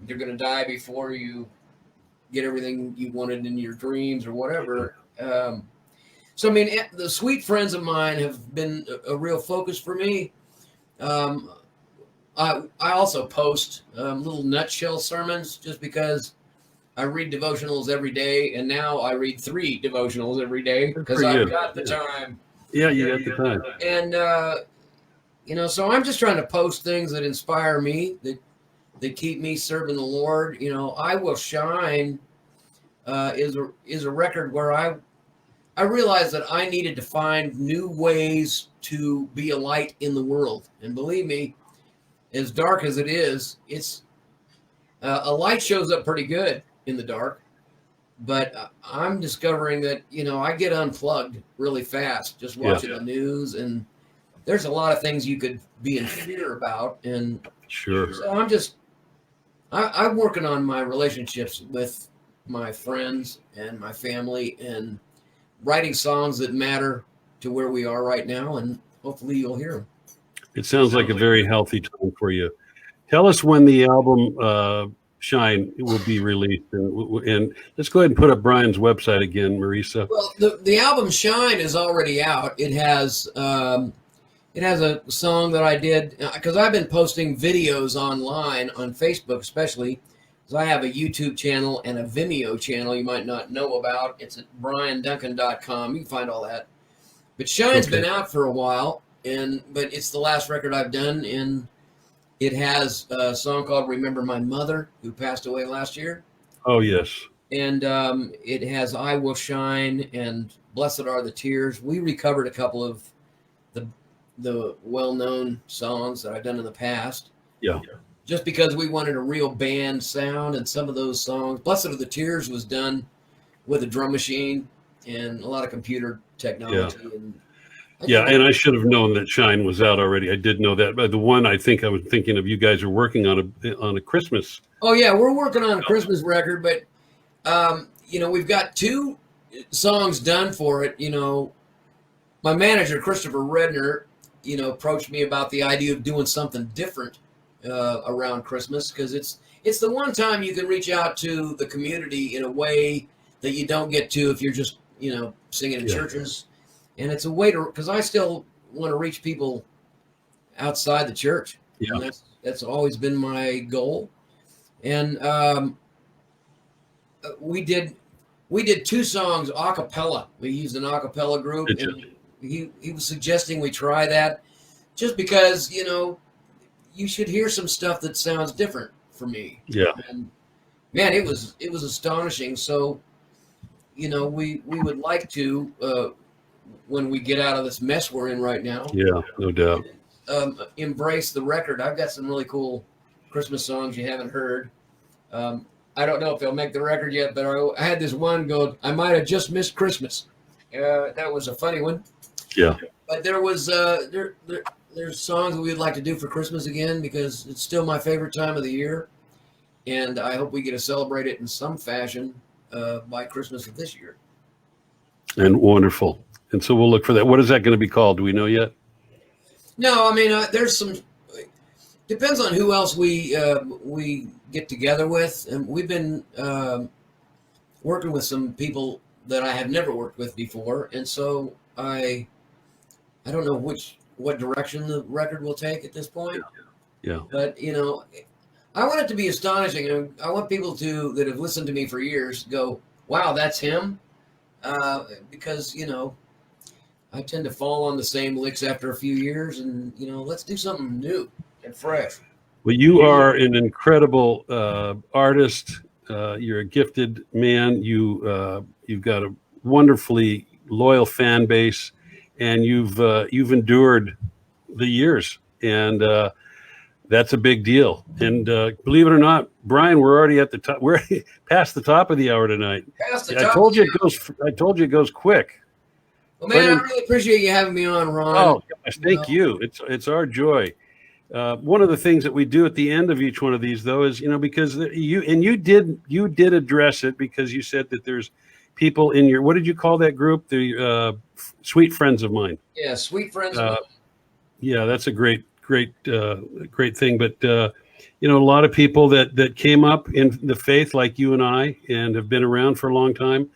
going to die before you get everything you wanted in your dreams or whatever. So, I mean, the sweet friends of mine have been a real focus for me. I also post little nutshell sermons just because I read devotionals every day, and now I read 3 devotionals every day because I've got the time. Yeah, you got the time. And, so I'm just trying to post things that inspire me, that keep me serving the Lord. I Will Shine is a record where I realized that I needed to find new ways to be a light in the world. And believe me, as dark as it is, it's a light shows up pretty good in the dark. But I'm discovering that, I get unplugged really fast just watching the news. And there's a lot of things you could be in fear about. And sure. So I'm working on my relationships with my friends and my family, and writing songs that matter to where we are right now, and hopefully you'll hear them. It sounds like a very healthy time for you. Tell us when the album Shine will be released, and let's go ahead and put up Bryan's website again, Marisa. Well, the album Shine is already out. It has a song that I did because I've been posting videos online on Facebook, especially. I have a YouTube channel and a Vimeo channel you might not know about. It's at BryanDuncan.com. You can find all that. But Shine's been out for a while, but it's the last record I've done, and it has a song called Remember My Mother, who passed away last year. Oh, yes. And it has I Will Shine and Blessed Are the Tears. We recovered a couple of the well-known songs that I've done in the past. Yeah. Just because we wanted a real band sound, and some of those songs, Blessed Are the Tears was done with a drum machine and a lot of computer technology. Yeah. And I should have known that Shine was out already. I did know that. But the one I think I was thinking of, you guys are working on a Christmas. Oh, yeah, we're working on a Christmas record, but, we've got 2 songs done for it. My manager, Christopher Redner, approached me about the idea of doing something different around Christmas, because it's the one time you can reach out to the community in a way that you don't get to if you're just singing in churches. And it's a way because I still want to reach people outside the church. Yeah. And that's always been my goal. And we did 2 songs a cappella. We used an a cappella group, and he was suggesting we try that just because you should hear some stuff that sounds different for me. Yeah. And man, it was astonishing. So, we would like to, when we get out of this mess we're in right now, Yeah, no doubt. embrace the record. I've got some really cool Christmas songs you haven't heard. I don't know if they'll make the record yet, but I had this one go, I might have just missed Christmas. That was a funny one. Yeah. But there was there's songs that we'd like to do for Christmas again, because it's still my favorite time of the year, and I hope we get to celebrate it in some fashion by Christmas of this year. And wonderful. And so we'll look for that. What is that going to be called? Do we know yet? No, I mean, there's some. Depends on who else we get together with, and we've been working with some people that I have never worked with before, and so I don't know what direction the record will take at this point. Yeah. But I want it to be astonishing, and I want people that have listened to me for years go, "Wow, that's him," because I tend to fall on the same licks after a few years, and let's do something new and fresh. Well, you are an incredible artist. You're a gifted man. You've got a wonderfully loyal fan base, and you've endured the years, and that's a big deal. And believe it or not, Bryan, we're already at the top. We're past the top of the hour tonight. I told you it goes quick. Well, man, I really appreciate you having me on, Ron. Oh, gosh, thank you. It's our joy. One of the things that we do at the end of each one of these, though, is because you did address it, because you said that there's people in your, what did you call that group? The Sweet Friends of Mine. Yeah, Sweet Friends of Mine. Yeah, that's a great thing. But a lot of people that came up in the faith like you and I, and have been around for a long time,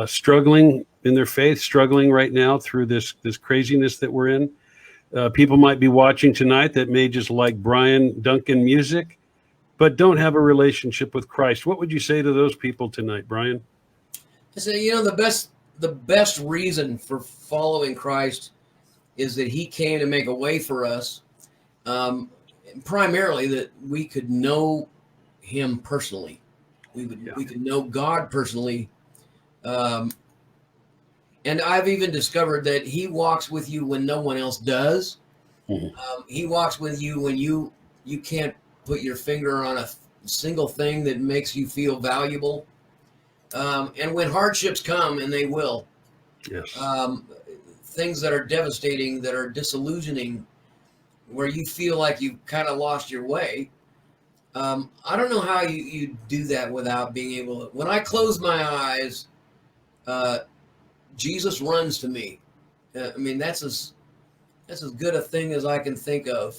struggling in their faith, struggling right now through this craziness that we're in. People might be watching tonight that may just like Bryan Duncan music, but don't have a relationship with Christ. What would you say to those people tonight, Bryan? I say, the best reason for following Christ is that he came to make a way for us, primarily that we could know him personally. We could know God personally. And I've even discovered that he walks with you when no one else does. Mm-hmm. He walks with you when you can't put your finger on a single thing that makes you feel valuable. And when hardships come, and they will, yes. Things that are devastating, that are disillusioning, where you feel like you've kind of lost your way. I don't know how you do that without being able to. When I close my eyes, Jesus runs to me. That's as good a thing as I can think of.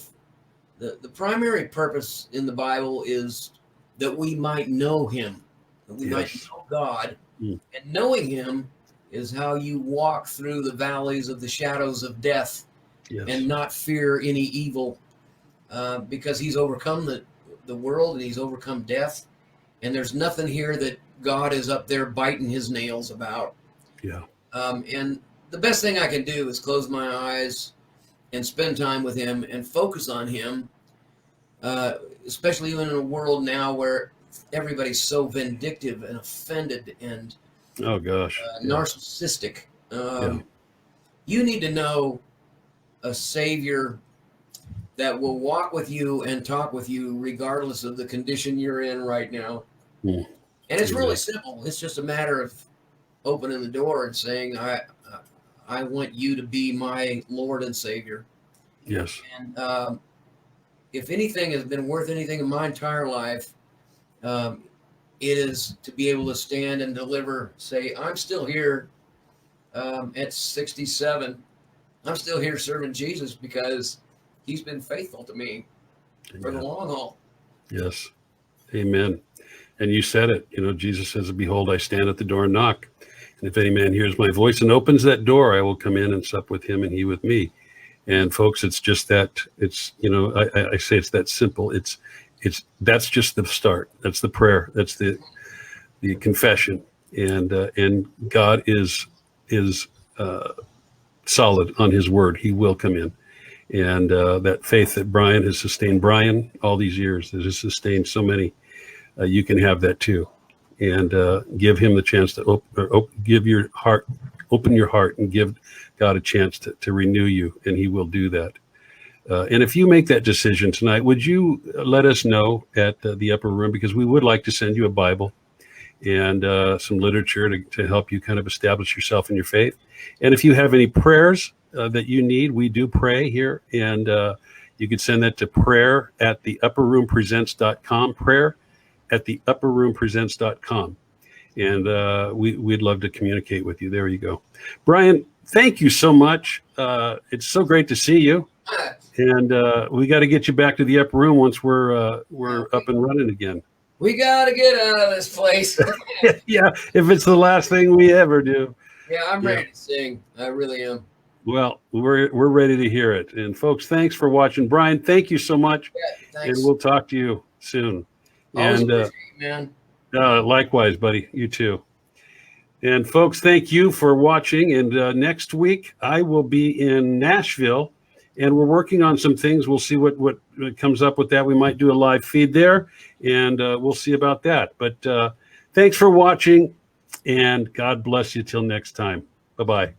The primary purpose in the Bible is that we might know him, that we might know God. And knowing him is how you walk through the valleys of the shadows of death and not fear any evil, because he's overcome the world, and he's overcome death. And there's nothing here that God is up there biting his nails about. Yeah. And the best thing I can do is close my eyes and spend time with him and focus on him, especially in a world now where everybody's so vindictive and offended and narcissistic. You need to know a Savior that will walk with you and talk with you regardless of the condition you're in right now. And it's really simple. It's just a matter of opening the door and saying, I want you to be my Lord and Savior. Yes. And if anything has been worth anything in my entire life, it is to be able to stand and say, I'm still here at 67. I'm still here serving Jesus because he's been faithful to me for the long haul. Yes. Amen. And you said it, Jesus says, behold, I stand at the door and knock. And if any man hears my voice and opens that door, I will come in and sup with him and he with me. And folks, it's just that, it's, I say it's that simple. That's just the start. That's the prayer. That's the confession. And God is solid on his word. He will come in And that faith that Bryan has sustained Bryan all these years, that has sustained so many, you can have that too. And give him the chance to open your heart and give God a chance to renew you, and he will do that. And if you make that decision tonight, would you let us know at the Upper Room, because we would like to send you a Bible and some literature to help you kind of establish yourself in your faith. And if you have any prayers that you need, we do pray here, and you could send that to prayer@theupperroompresents.com, prayer@theupperroompresents.com. And we'd love to communicate with you. There you go. Bryan, thank you so much. It's so great to see you. And we got to get you back to the Upper Room once we're up and running again. We got to get out of this place. Yeah, if it's the last thing we ever do. Yeah, I'm ready to sing. I really am. Well, we're ready to hear it. And folks, thanks for watching. Bryan, thank you so much. Yeah, thanks. And we'll talk to you soon. Always And appreciate you, man. Likewise, buddy. You too. And folks, thank you for watching. And next week I will be in Nashville, and we're working on some things. We'll see what comes up with that. We might do a live feed there, and we'll see about that. But thanks for watching, and God bless you till next time. Bye-bye.